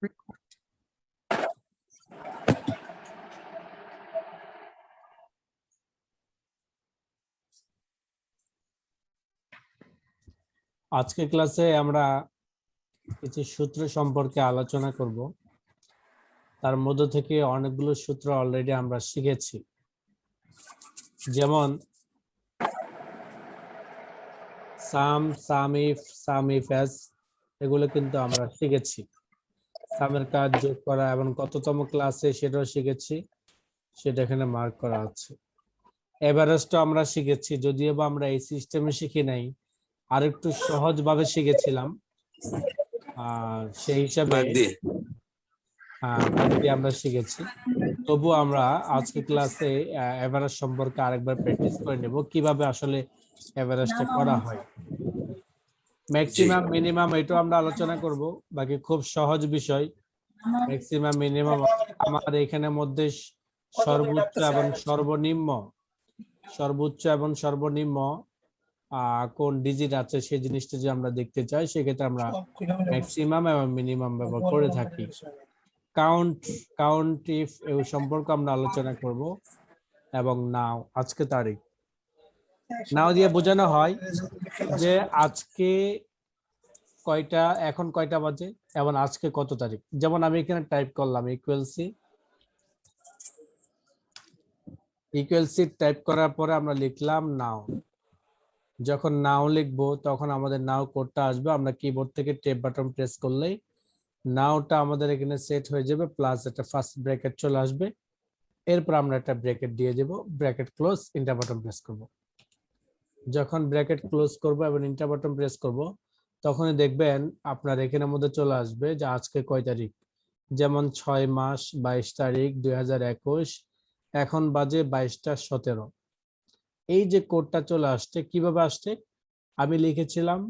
আজকে ক্লাসে আমরা কিছু সূত্র সম্পর্কে আলোচনা করব। তার মধ্য থেকে অনেকগুলো সূত্র অলরেডি আমরা শিখেছি, যেমন সাম, সাম ইফ, সাম ইফ এস, এগুলো কিন্তু আমরা শিখেছি। সামের কাজ যোগ করা এবং কততম ক্লাসে সেটাও শিখেছি, সেটা এখানে মার্ক করা আছে। এভারেস্টও আমরা শিখেছি, যদিও বা আমরা এই সিস্টেমে শিখি নাই, আরেকটু সহজভাবে শিখেছিলাম। সেই হিসাবে আমরা শিখেছি। তবু আমরা আজকে ক্লাসে এভারেস্ট সম্পর্কে আরেকবার প্র্যাকটিস করে নেব, কিভাবে আসলে এভারেস্টটা করা হয়। ম্যাক্সিমাম মিনিমাম এটাও আমরা আলোচনা করব, বাকি খুব সহজ বিষয়। ম্যাক্সিমাম মিনিমাম আমার এখানে মধ্যে সর্বোচ্চ এবং সর্বনিম্ন কোন ডিজিট আছে সেই জিনিসটা যে আমরা দেখতে চাই, সেক্ষেত্রে আমরা ম্যাক্সিমাম এবং মিনিমাম ব্যবহার করে থাকি। কাউন্ট ইফ এই সম্পর্কে আমরা আলোচনা করব, এবং নাও আজকে তারিখ নাও দিয়ে বোঝানো হয় যে আজকে কয়টা, এখন কয়টা বাজে এবং আজকে কত তারিখ। যেমন আমি এখানে টাইপ করলাম ইকুয়াল সি টাইপ করার পরে আমরা লিখলাম নাও। যখন নাও লিখবো তখন আমাদের নাও কোডটা আসবে, আমরা কিবোর্ড থেকে ট্যাব বাটন প্রেস করলেই নাওটা আমাদের এখানে সেট হয়ে যাবে, প্লাস একটা ফার্স্ট ব্র্যাকেট চলে আসবে। এরপর আমরা একটা ব্র্যাকেট দিয়ে দেব, bracket close, enter button press করব। যখন ব্র্যাকেট ক্লোজ করব এবং এন্টার বাটন প্রেস করব, তখনই দেখবেন আপনার এখানের মধ্যে চলে আসবে যে আজকে কয় তারিখ। যেমন 6 মাস 22 তারিখ 2021, এখন বাজে 22টা 17। এই যে কোডটা চলে আসছে, কিভাবে আসছে আমি লিখেছিলাম,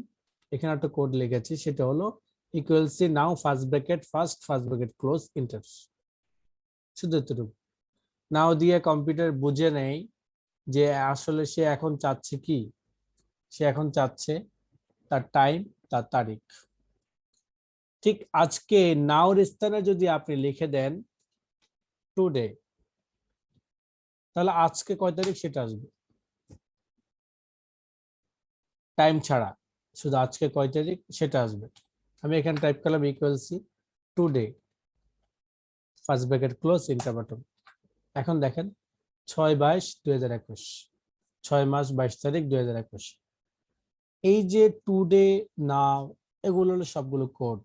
এখানে একটা কোড লিখেছি, সেটা হলো equal see now first bracket close enter. শুধু এতটুকু। নাও দিয়ে কম্পিউটার বুঝে নেই যে আসলে সে এখন চাচ্ছে কি, সে এখন চাচ্ছে তার টাইম, তার তারিখ। ঠিক আজকে নাওর স্থানে যদি আপনি লিখে দেন টুডে, তাহলে আজকে কয় তারিখ সেটা আসবে, টাইম ছাড়া, শুধু আজকে কয় তারিখ সেটা আসবে। আমি এখানে টাইপ করলাম equal C today first bracket close enter button. এখন দেখেন 6/22/2021, 6 মাস 22 তারিখ 2021। এই যে টুডে, নাও, এগুলো হলো সবগুলো কোড।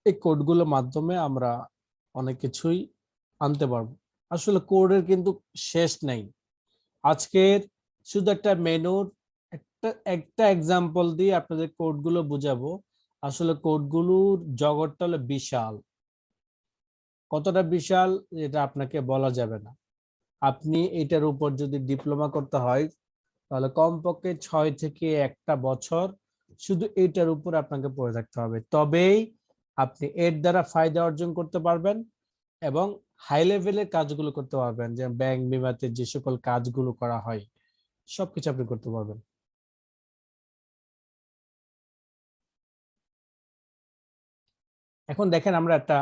এই কোডগুলোর মাধ্যমে আমরা অনেক কিছুই আনতে পারবো। আসলে কোডের কিন্তু শেষ নেই। আজকের শুধু একটা মেনুর একটা এক্সাম্পল দিয়ে আপনাদের কোডগুলো বুঝাবো। আসলে কোডগুলোর জগৎটা হলো বিশাল। কতটা বিশাল এটা আপনাকে বলা যাবে না। আপনি এটার উপর যদি ডিপ্লোমা করতে হয়, তাহলে কমপক্ষে 6 থেকে 1টা বছর শুধু এটার উপর আপনাকে পড়ে থাকতে হবে, তবেই আপনি এর দ্বারা ফায়দা অর্জন করতে পারবেন এবং হাই লেভেলের কাজগুলো করতে পারবেন। যে ব্যাংক বিমাতে যে সকল কাজগুলো করা হয় সবকিছু আপনি করতে পারবেন। এখন দেখেন আমরা একটা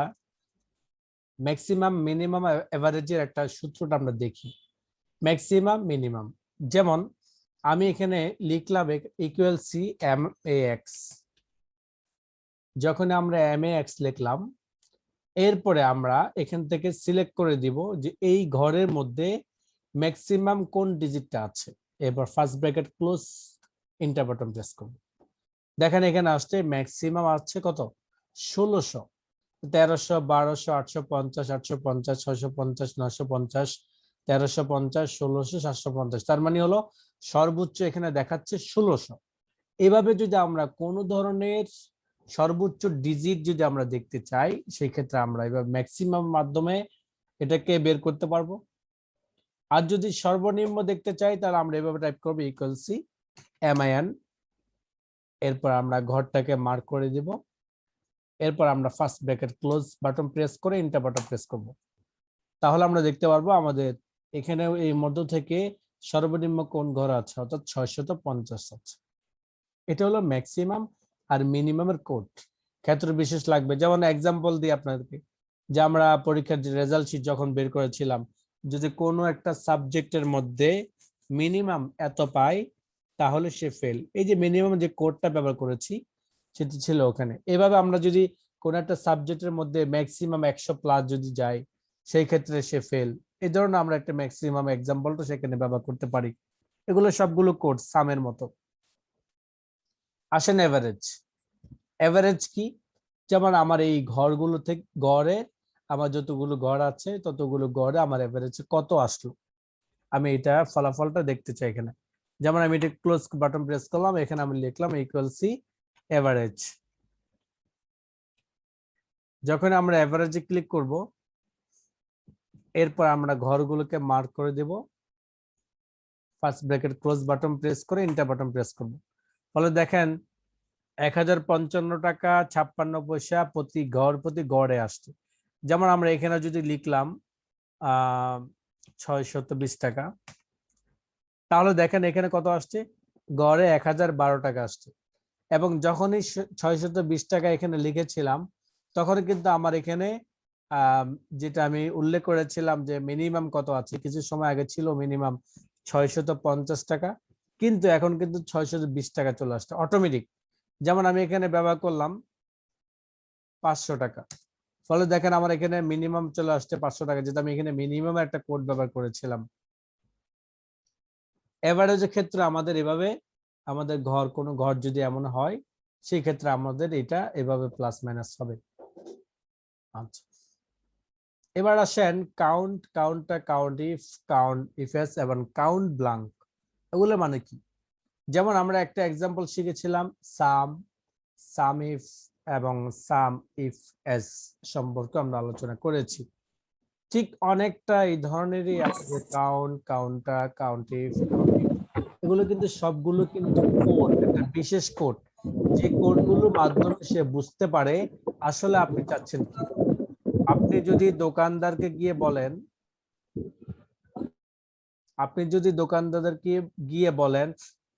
ম্যাক্সিমাম মিনিমাম এভারেজের একটা সূত্রটা আমরা দেখি। ম্যাক্সিমাম মিনিমাম, যেমন আমি এখানে লিখলাম equal C M A x. যখন আমরা এম এ এক্স লিখলাম, এরপরে আমরা এখান থেকে সিলেক্ট করে দিব যে এই ঘরের মধ্যে ম্যাক্সিমাম কোন ডিজিটটা আছে। এরপর first bracket close, enter button press করব। দেখেন এখানে আসছে ম্যাক্সিমাম আছে কত, 1600, 1300, 1200, 850, 850, 650, 950, 1350, 1600, 750। তার মানে হলো সর্বোচ্চ এখানে দেখাচ্ছে 1600। এভাবে যদি আমরা কোনো ধরনের সর্বোচ্চ ডিজিট যদি আমরা দেখতে চাই, সেই ক্ষেত্রে আমরা এবার ম্যাক্সিমাম মাধ্যমে এটাকে বের করতে পারবো। আর যদি সর্বনিম্ন দেখতে চাই, তাহলে আমরা এভাবে টাইপ করবো ইকুয়াল সি এমআইএন। এরপর আমরা ঘরটাকে মার্ক করে দিব। এরপর আমরা first bracket close button press করে এন্টার বাটন প্রেস করব। তাহলে আমরা দেখতে পারবো আমাদের এখানে এই মধ্য থেকে সর্বনিম্ন কোন ঘর আছে, অর্থাৎ 650 আছে। এটা হলো ম্যাক্সিমাম আর মিনিমামের কোড। ক্ষেত্র বিশেষ লাগবে। যেমন এক্সাম্পল দিই আপনাদেরকে, যে আমরা পরীক্ষার রেজাল্ট শিট যখন বের করেছিলাম, যদি কোনো একটা সাবজেক্টের মধ্যে মিনিমাম এত পাই তাহলে সে ফেল। এই যে মিনিমাম যে কোডটা ব্যবহার করেছি সেটি ছিল ওখানে। এভাবে আমরা যদি কোন একটা সাবজেক্টের মধ্যে ম্যাক্সিমাম 100+ যদি যায় সেই ক্ষেত্রে সে ফেল। এই ধরনের আমরা একটা ম্যাক্সিমাম এক্সাম্পলটা সেখানে ব্যবহার করতে পারি। এগুলো সবগুলো কোড সামের মতো। আসেন এভারেজ। এভারেজ কি? যেমন আমার এই ঘরগুলো থেকে গড়ে আমার যতগুলো ঘর আছে ততগুলো গড়ে আমার এভারেজ কত আসলো, আমি এটা ফলাফলটা দেখতে চাই এখানে। যেমন আমি এটা ক্লোজ বাটন প্রেস করলাম, এখানে আমি লিখলাম ইকুয়াল সি এভারেজ। যখন আমরা এভারেজে ক্লিক করব এরপর আমরা ঘরগুলোকে মার্ক করে দেব, first bracket close button press করে এন্টার বাটন প্রেস করব। ফলে দেখেন 1055 টাকা 56 পয়সা প্রতি ঘর প্রতি গড়ে আসছে। যেমন আমরা এখানে যদি লিখলাম 620 টাকা, তাহলে দেখেন এখানে কত আসছে, গড়ে 1012 টাকা আসছে। এবং যখনই 620 টাকা এখানে লিখেছিলাম তখন কিন্তু আমার এখানে যেটা আমি উল্লেখ করেছিলাম যে মিনিমাম কত আছে, কিছু সময় আগে ছিল মিনিমাম 650 টাকা, কিন্তু এখন কিন্তু 620 টাকা চলে আসছে অটোমেটিক। যেমন আমি এখানে ব্যবহার করলাম 500 টাকা, ফলে দেখেন আমার এখানে মিনিমাম চলে আসছে 500 টাকা, যেটা আমি এখানে মিনিমাম একটা কোড ব্যবহার করেছিলাম। এভারেজের ক্ষেত্রে আমাদের এভাবে, আমাদের কোনো ঘর যদি এমন হয় সেই ক্ষেত্রে আমাদের এটা এভাবে প্লাস মাইনাস হবে। আচ্ছা, এবার আসেন কাউন্ট, কাউন্ট ইফ এস এবং কাউন্ট ব্লাঙ্ক, এগুলো মানে কি? যেমন আমরা একটা এক্সাম্পল শিখেছিলাম সাম ইফ এবং সাম ইফ এস সম্পর্কে আমরা আলোচনা করেছি। ঠিক অনেকটা এই ধরনেরই আছে কাউন্ট, কাউন্টার, কাউন্ট ইফ, এগুলো কিন্তু সবগুলো কিন্তু কোড, একটা বিশেষ কোড, যে কোডগুলোর মাধ্যমে সে বুঝতে পারে আসলে আপনি চাচ্ছেন কি। আপনি যদি দোকানদারকে গিয়ে বলেন,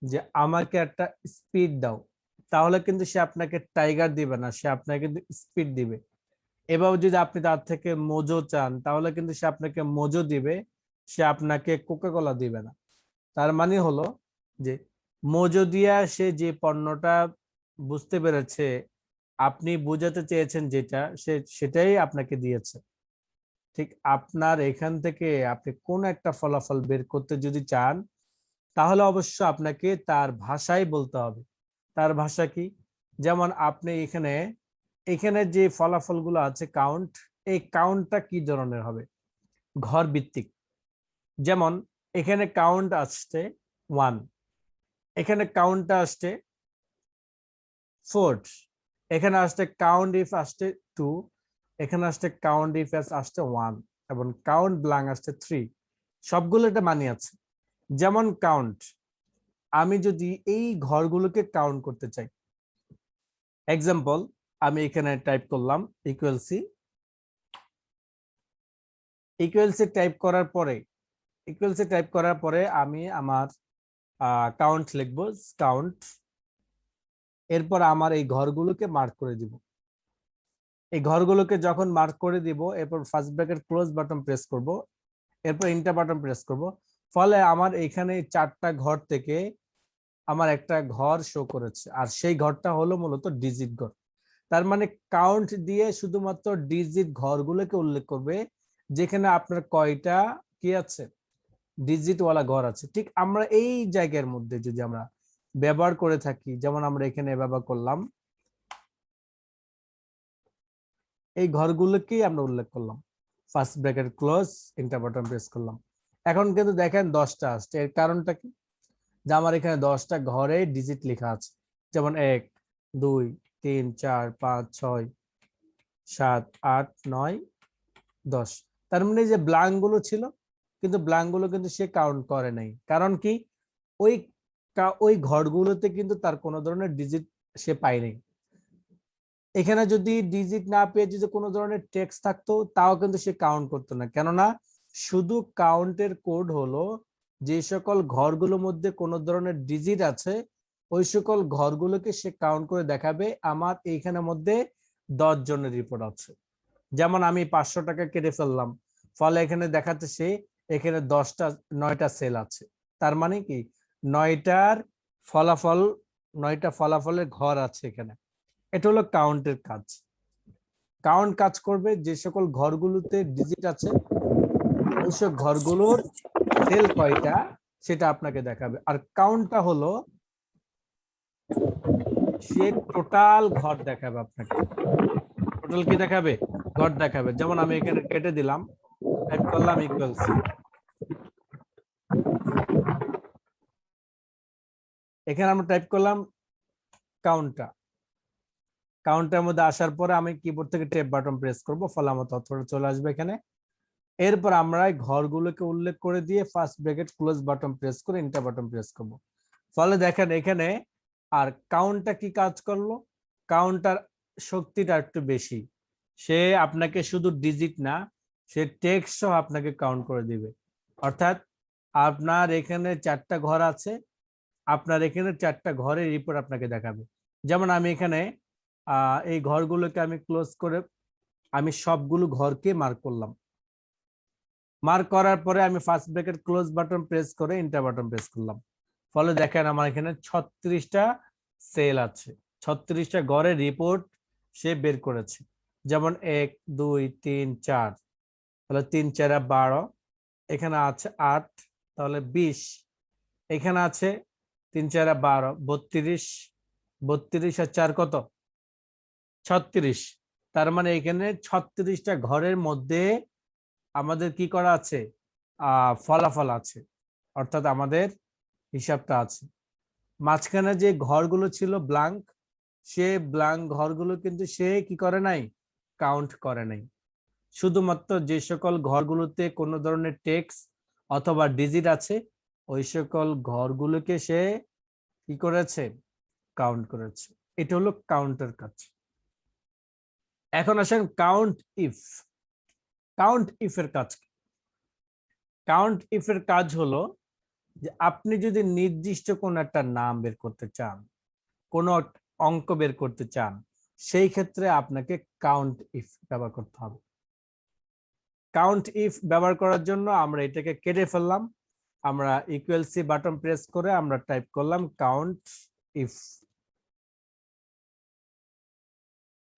যে আমাকে একটা স্পিড দাও, তাহলে কিন্তু সে আপনাকে টাইগার দিবে না, সে আপনাকে কিন্তু স্পিড দিবে। এভাবে যদি আপনি তার থেকে মোজো চান তাহলে কিন্তু সে আপনাকে মোজো দিবে, সে আপনাকে কোকাকোলা দিবে না। তার মানে হলো যে মজুদিয়া সে যে পণ্যটা বুঝতে পেরেছে আপনি বোঝাতে চেয়েছেন যেটা, সে সেটাই আপনাকে দিয়েছে। ঠিক আপনার এখান থেকে আপনি কোন একটা ফলাফল বের করতে যদি চান তাহলে অবশ্য আপনাকে তার ভাষাই বলতে হবে। তার ভাষা কি? যেমন আপনি এখানে এখানে যে ফলাফলগুলো আছে কাউন্ট, এই কাউন্টটা কি ধরনের হবে? ঘর ভিত্তিক। যেমন এখানে কাউন্ট আসছে 1, এখানে কাউন্টটা আসছে 4, এখানে আসছে কাউন্ট ইফ আসছে 2, এখানে আসছে কাউন্ট ইফ আসছে 1 এবং কাউন্ট ব্লাঙ্ক আসছে 3। সবগুলো এটা মানি আছে। যেমন কাউন্ট, আমি যদি এই ঘরগুলোকে কাউন্ট করতে চাই, এক্সাম্পল আমি এখানে টাইপ করলাম ইকুয়াল সি টাইপ করার পরে আমি আমার কাউন্ট লিখবো, কাউন্ট, এরপর আমার এই ঘরগুলোকে মার্ক করে দিব। এই ঘরগুলোকে যখন মার্ক করে দিব এরপর first bracket close button press করব, এরপর এন্টার বাটন প্রেস করব। ফলে আমার এখানে 4টা ঘর থেকে আমার একটা ঘর শো করেছে, আর সেই ঘরটা হলো মূলত ডিজিট ঘর। তার মানে কাউন্ট দিয়ে শুধুমাত্র ডিজিট ঘরগুলোকে উল্লেখ করবে যেখানে আপনার কয়টা কি আছে, ডিজিট ওয়ালা ঘর আছে। ঠিক আমরা এই জায়গার মধ্যে যদি আমরা ব্যবহার করে থাকি, যেমন আমরা এখানে ব্যবহার করলাম, এই ঘরগুলোকেই আমরা উল্লেখ করলাম, first bracket close enter button press করলাম। এখন কিন্তু দেখেন 10টা আসছে। এর কারণটা কি? যে আমার এখানে 10টা ঘরে ডিজিট লেখা আছে, যেমন 1 2 3 4 5 6 7 8 9 10। তার মানে যে ব্ল্যাঙ্ক গুলো ছিল, কিন্তু ব্ল্যাঙ্ক গুলো কিন্তু সে কাউন্ট করে নাই। কারণ কি? ওই ওই ঘরগুলোতে কিন্তু তার কোনো ধরনের ডিজিট সে পায়নি। এখানে যদি ডিজিট না পেয়ে যদি কোনো ধরনের টেক্সট থাকতো তাও কিন্তু সে কাউন্ট করতো না। কেননা শুধু কাউন্টের কোড হলো যে সকল ঘরগুলোর মধ্যে কোনো ধরনের ডিজিট আছে ওই সকল ঘরগুলোকে সে কাউন্ট করে দেখাবে। আমার এইখানের মধ্যে 10 জনের রিপোর্ট আছে। যেমন আমি 500 টাকা কেটে ফেললাম, ফলে এখানে দেখাচ্ছে এখানে 9টা সেল আছে। তার মানে কি 9টার ফলাফল, 9টা ফলাফলের ঘর আছে এখানে। এটা হলো কাউন্টের কাজ। কাউন্ট কাজ করবে যে সকল ঘরগুলোতে ডিজিট আছে ওইসব ঘরগুলোর সেল কয়টা সেটা আপনাকে দেখাবে। আর কাউন্টটা হলো সে টোটাল ঘর দেখাবে আপনাকে। টোটাল কি দেখাবে? ঘর দেখাবে। যেমন আমি এখানে কেটে দিলাম, টাইপ করলাম ইকুয়াল সি, এখানে আমরা টাইপ করলাম কাউন্টটা। কাউন্টের মধ্যে আসার পরে আমি কিবোর্ড থেকে ট্যাব বাটন প্রেস করব, ফলে আমার তথ্যটা চলে আসবে এখানে। এরপর আমরা ঘরগুলোকে উল্লেখ করে দিয়ে first bracket close button press করে এন্টার বাটন প্রেস করব। ফলে দেখেন এখানে আর কাউন্টটা কি কাজ করলো, কাউন্টার শক্তিটা একটু বেশি। সে আপনাকে শুধু ডিজিট না, সে টেক্সটও আপনাকে কাউন্ট করে দিবে। অর্থাৎ আপনার এখানে 4টা ঘর আছে, আপনার এখানে 4টা ঘরের রিপোর্ট আপনাকে দেখাবে। যেমন আমি এখানে এই ঘরগুলোকে আমি ক্লোজ করে আমি সবগুলো ঘরকে মার্ক করলাম। মার্ক করার পরে আমি first bracket close button press করে এন্টার বাটন প্রেস করলাম। ফলে দেখেন আমার এখানে 36টা সেল আছে, 36টা ঘরের রিপোর্ট সে বের করেছে। যেমন 1 2 3 4, তাহলে 3 4 12, এখানে আছে 8, তাহলে 20, এখানে আছে 3 4 12, 32, 32 আর 4 কত? 36। তার মানে এখানে 36টা ঘরের মধ্যে আমাদের কি করা আছে? ফলাফল আছে, অর্থাৎ আমাদের হিসাবটা আছে। মাঝখানে যে ঘরগুলো ছিল ব্ল্যাঙ্ক, সে ব্ল্যাঙ্ক ঘরগুলো কিন্তু সে কি করে নাই? কাউন্ট করে নাই। শুধুমাত্র যে সকল ঘরগুলোতে কোনো ধরনের টেক্সট অথবা ডিজিট আছে ওই সকল ঘরগুলোকে সে কি করেছে? কাউন্ট করেছে। এটা হলো কাউন্টের কাজ। এখন আসেন কাউন্ট ইফ। কাউন্ট ইফ এর কাজ কি? কাউন্ট ইফ এর কাজ হলো যে আপনি যদি নির্দিষ্ট কোন একটা নাম বের করতে চান, কোন অঙ্ক বের করতে চান, সেই ক্ষেত্রে আপনাকে কাউন্ট ইফ ব্যবহার করতে হবে। কাউন্ট ইফ ব্যবহার করার জন্য আমরা এটাকে কেটে ফেললাম, আমরা ইকুয়াল সি বাটন প্রেস করে আমরা টাইপ করলাম কাউন্ট ইফ।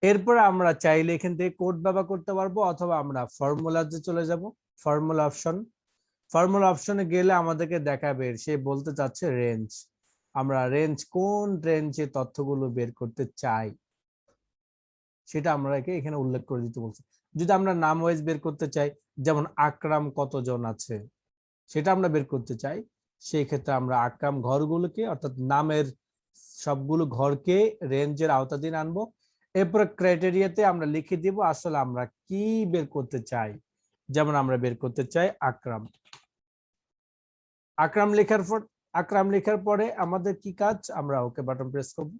এরপর আমরা চাইলে এখান থেকে কোড ব্যবহার করতে পারবো, অথবা আমরা ফর্মুলাতে চলে যাব। ফর্মুলা অপশন, ফর্মুলা অপশনে গেলে আমাদেরকে দেখাবে সে বলতে চাচ্ছে রেঞ্জ। আমরা রেঞ্জ, কোন রেঞ্জে তথ্যগুলো বের করতে চাই সেটা আমরা এখানে উল্লেখ করে দিতে বলছি। যদি আমরা নাম ওয়াইজ বের করতে চাই, যেমন আকরাম কতজন আছে সেটা আমরা বের করতে চাই, সেই ক্ষেত্রে আমরা আকরাম ঘরগুলোকে অর্থাৎ নামের সবগুলো ঘরকে রেঞ্জের আওতাধীন আনবো। এরপরে ক্রাইটেরিয়াতে আমরা লিখে দিব আসলে আমরা কি বের করতে চাই। যেমন আমরা বের করতে চাই আকরাম। আকরাম লেখার পরে আমাদের কি কাজ? আমরা ওকে বাটন প্রেস করব।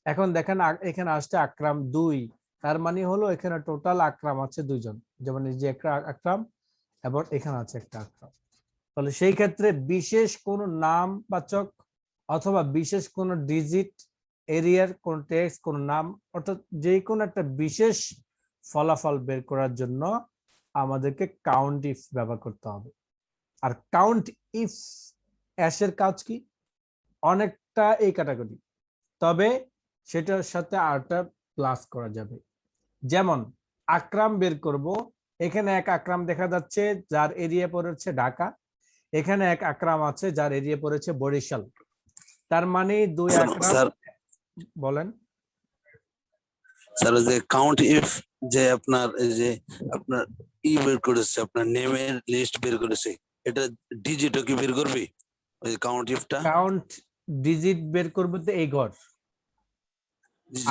এখন দেখেন এখানে আসছে আকরাম 2, তার মানে হলো এখানে টোটাল আকরাম আছে 2 জন। যেমন এই যে একটা আকরাম এবং এখানে আছে একটা আকরাম। তাহলে সেই ক্ষেত্রে বিশেষ কোন নামবাচক অথবা বিশেষ কোন ডিজিট, এরিয়ার কোন টেক্সট, কোন নাম, অর্থাৎ যে কোনো একটা বিশেষ ফলাফল বের করার জন্য আমাদেরকে কাউন্ট ইফ ব্যবহার করতে হবে। আর কাউন্ট ইফ এর কাজ কি? অনেকটা এই ক্যাটাগরি, তবে সেটার সাথে আরটা প্লাস করা যাবে। যেমন আকরাম বের করব, এখানে এক আকরাম দেখা যাচ্ছে যার এরিয়া পড়েছে ঢাকা, এখানে এক আকরাম আছে যার এরিয়া পড়েছে বরিশাল। তার মানে 2 আকরাম। বলেন স্যার, যে কাউন্ট ইফ যে আপনার এই যে আপনার বের করেছে, আপনার নেমের লিস্ট বের করেছে, এটা ডিজিটও কি বের করবে ওই কাউন্ট ইফটা? কাউন্ট ডিজিট বের করবে তো এই ঘর।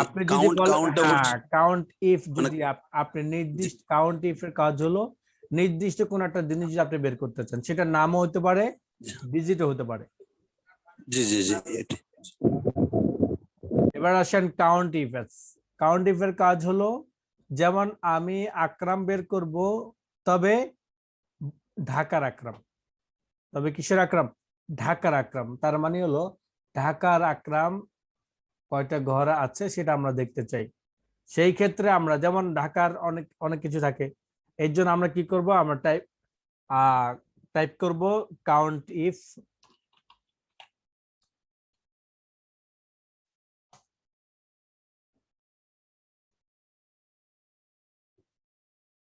আপনি যদি কাউন্ট বলেন কাউন্টটা হ্যাঁ, কাউন্ট ইফ মানে যদি আপনি নির্দিষ্ট কাউন্ট ইফ এর কাজ হলো নির্দিষ্ট কোন একটা জিনিস যদি আপনি বের করতে চান, সেটা নামও হতে পারে, ডিজিটও হতে পারে। জি জি জি। এবার আসেন কাউন্ট ইফ। কাউন্ট ইফ এর কাজ হলো যেমন আমি আকরাম বের করব, তবে ঢাকার আকরাম, তবে কিসের আকরাম? ঢাকার আকরাম। তার মানে হলো ঢাকার আকরাম কয়টা ঘর আছে সেটা আমরা দেখতে চাই। সেই ক্ষেত্রে আমরা যেমন ঢাকার অনেক অনেক কিছু থাকে, এর জন্য আমরা কি করব, আমরা টাইপ করব কাউন্ট ইফ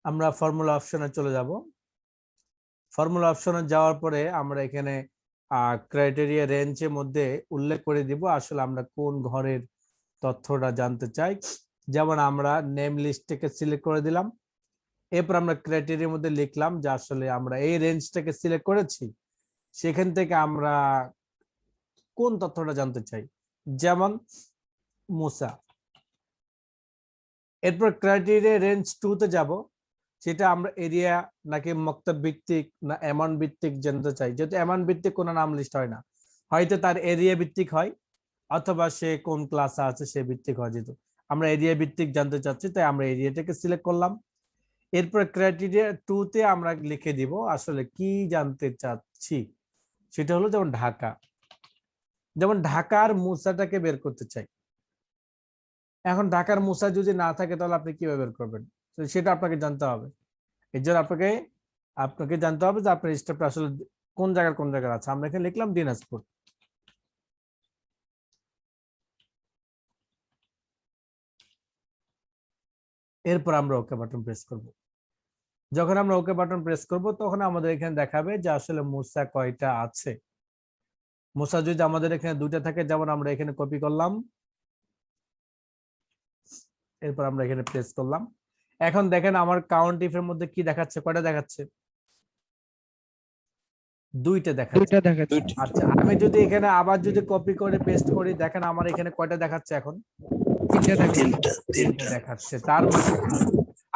আমরা ফর্মুলা অপশনে চলে যাব। ফর্মুলা অপশনে যাওয়ার পরে আমরা এখানে ক্রাইটেরিয়া রেঞ্জের মধ্যে উল্লেখ করে দিব আসলে আমরা কোন ঘরের তথ্যটা জানতে চাই। যেমন আমরা নেম লিস্ট থেকে সিলেক্ট করে দিলাম, এরপর আমরা ক্রাইটেরিয়ার মধ্যে লিখলাম যে আসলে আমরা এই রেঞ্জটাকে সিলেক্ট করেছি, সেখান থেকে আমরা কোন তথ্যটা জানতে চাই, যেমন মুসা। এরপর ক্রাইটেরিয়া রেঞ্জ 2 তে যাব, সেটা আমরা এরিয়া নাকি মক্তব ভিত্তিক না অ্যামাউন্ট ভিত্তিক জানতে চাই। যেহেতু অ্যামাউন্ট ভিত্তিক কোনো নাম লিস্ট হয় না, হয়তো তার এরিয়া ভিত্তিক হয় অথবা সে কোন ক্লাসে আছে সে ভিত্তিক হয়। যেহেতু আমরা এরিয়া ভিত্তিক জানতে চাচ্ছি তাই আমরা এরিয়াটাকে সিলেক্ট করলাম। এরপর ক্রাইটেরিয়া 2 তে আমরা লিখে দিব আসলে কি জানতে চাচ্ছি, সেটা হলো যেমন ঢাকা। যেমন ঢাকার মুসাটাকে বের করতে চাই। এখন ঢাকার মুসা যদি না থাকে তাহলে আপনি কিভাবে বের করবেন, তো সেটা আপনাকে জানতে হবে। এর জন্য আপনাকে জানতে হবে যে আপনার স্টেপটা আসলে কোন জায়গায় আছে। আমরা এখানে লিখলাম দিনাজপুর। এরপর আমরা ওকে বাটন প্রেস করব। যখন আমরা ওকে বাটন প্রেস করব তখন আমাদের এখানে দেখাবে যে আসলে মুসা কয়টা আছে। মুসা যদি আমাদের এখানে 2টা থাকে, যেমন আমরা এখানে কপি করলাম, এরপর আমরা এখানে প্রেস করলাম। এখন দেখেন আমার কাউন্ট ইফ এর মধ্যে কি দেখাচ্ছে, কয়টা দেখাচ্ছে, 2টা দেখাচ্ছে। আচ্ছা, আমি যদি এখানে আবার যদি কপি করে পেস্ট করি, দেখেন আমার এখানে কয়টা দেখাচ্ছে, এখন 3টা দেখাচ্ছে। তার মানে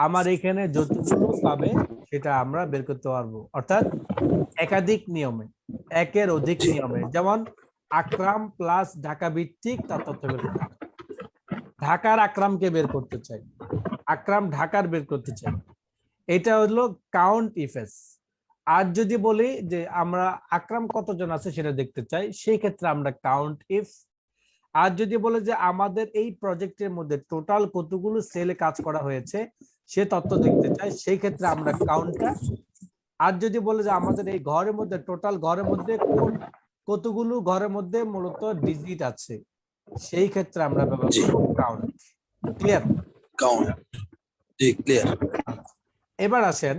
আমার এখানে যতগুলো পাবে সেটা আমরা বের করতে পারবো, অর্থাৎ একাধিক নিয়মে, একের অধিক নিয়মে। যেমন আকরাম প্লাস ঢাকা ভিত্তিক তার তথ্য বের করতে চাই, ঢাকার আকরামকে বের করতে চাই, আকরাম ঢাকার বের করতে চাই। এটা হলো কাউন্ট ইফএস। আর যদি বলি যে আমরা আকরাম কতজন আছে সেটা দেখতে চাই, সেই ক্ষেত্রে আমরা কাউন্ট ইফ। আর যদি বলে যে আমাদের এই প্রজেক্টের মধ্যে টোটাল কতগুলো সেলে কাজ করা হয়েছে সে তথ্য দেখতে চাই, সেই ক্ষেত্রে আমরা কাউন্টটা। আর যদি বলে যে আমাদের এই ঘরের মধ্যে টোটাল ঘরের মধ্যে কতগুলো ঘরের মধ্যে মূলত ডিজিট আছে, সেই ক্ষেত্রে আমরা ব্যবহার করব কাউন্ট। ক্লিয়ার? কাউন্ট, জি ক্লিয়ার। এবার আসেন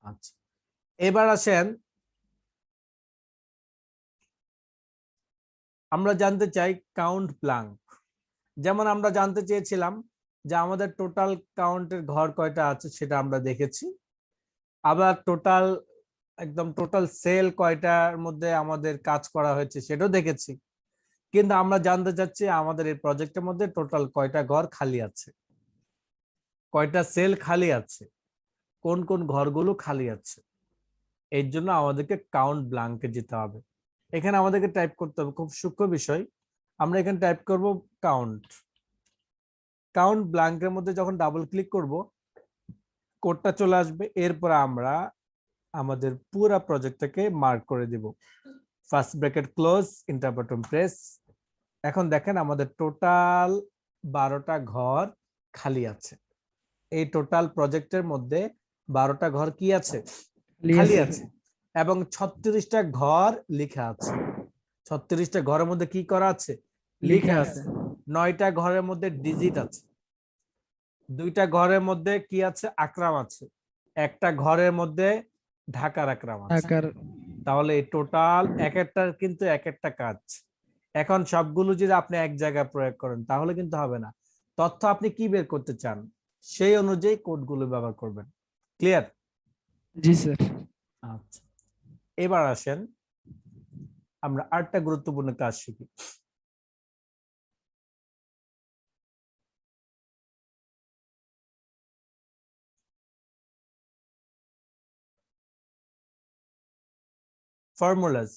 আচ্ছা, এবার আসেন আমরা জানতে চাই কাউন্ট ব্ল্যাঙ্ক। যেমন আমরা জানতে চেয়েছিলাম যে আমাদের টোটাল কাউন্টের ঘর কয়টা আছে সেটা আমরা দেখেছি, আবার টোটাল সেল কয়টার মধ্যে আমাদের কাজ করা হয়েছে সেটাও দেখেছি। কিন্তু আমরা জানতে চাচ্ছি আমাদের এই প্রজেক্টের মধ্যে টোটাল কয়টা ঘর খালি আছে, কয়টা সেল খালি আছে, কোন কোন ঘরগুলো খালি আছে। এর জন্য আমাদেরকে কাউন্ট ব্ল্যাঙ্কে যেতে হবে। এখানে আমাদেরকে টাইপ করতে হবে, খুব সূক্ষ্ম বিষয়। আমরা এখানে টাইপ করব কাউন্ট ব্ল্যাঙ্কের মধ্যে যখন ডাবল ক্লিক করব কোডটা চলে আসবে। এরপর আমরা আমাদের পুরো প্রজেক্টটাকে মার্ক করে দিব, first bracket close, enter button press. এখন দেখেন আমাদের টোটাল 12টা ঘর খালি আছে। এই টোটাল প্রজেক্টের মধ্যে 12টা ঘর কি আছে, খালি আছে, এবং 36টা ঘর লেখা আছে। 36টা ঘরের মধ্যে কি করা আছে, লেখা আছে। 9টা ঘরের মধ্যে ডিজিট আছে, 2টা ঘরের মধ্যে কি আছে, আকরাম আছে, একটা ঘরের মধ্যে ঢাকার আকরাম আছে। তাহলে এই টোটাল এক একটার কিন্তু এক একটা কাজ। এখন সবগুলো যদি আপনি এক জায়গায় প্রয়োগ করেন তাহলে কিন্তু হবে না। তথ্য আপনি কি বের করতে চান সেই অনুযায়ী কোডগুলো ব্যবহার করবেন। ক্লিয়ার? জি স্যার। আচ্ছা, এবার আসেন আমরা আরেকটা গুরুত্বপূর্ণ কাজ শিখি। ফর্মুলাস।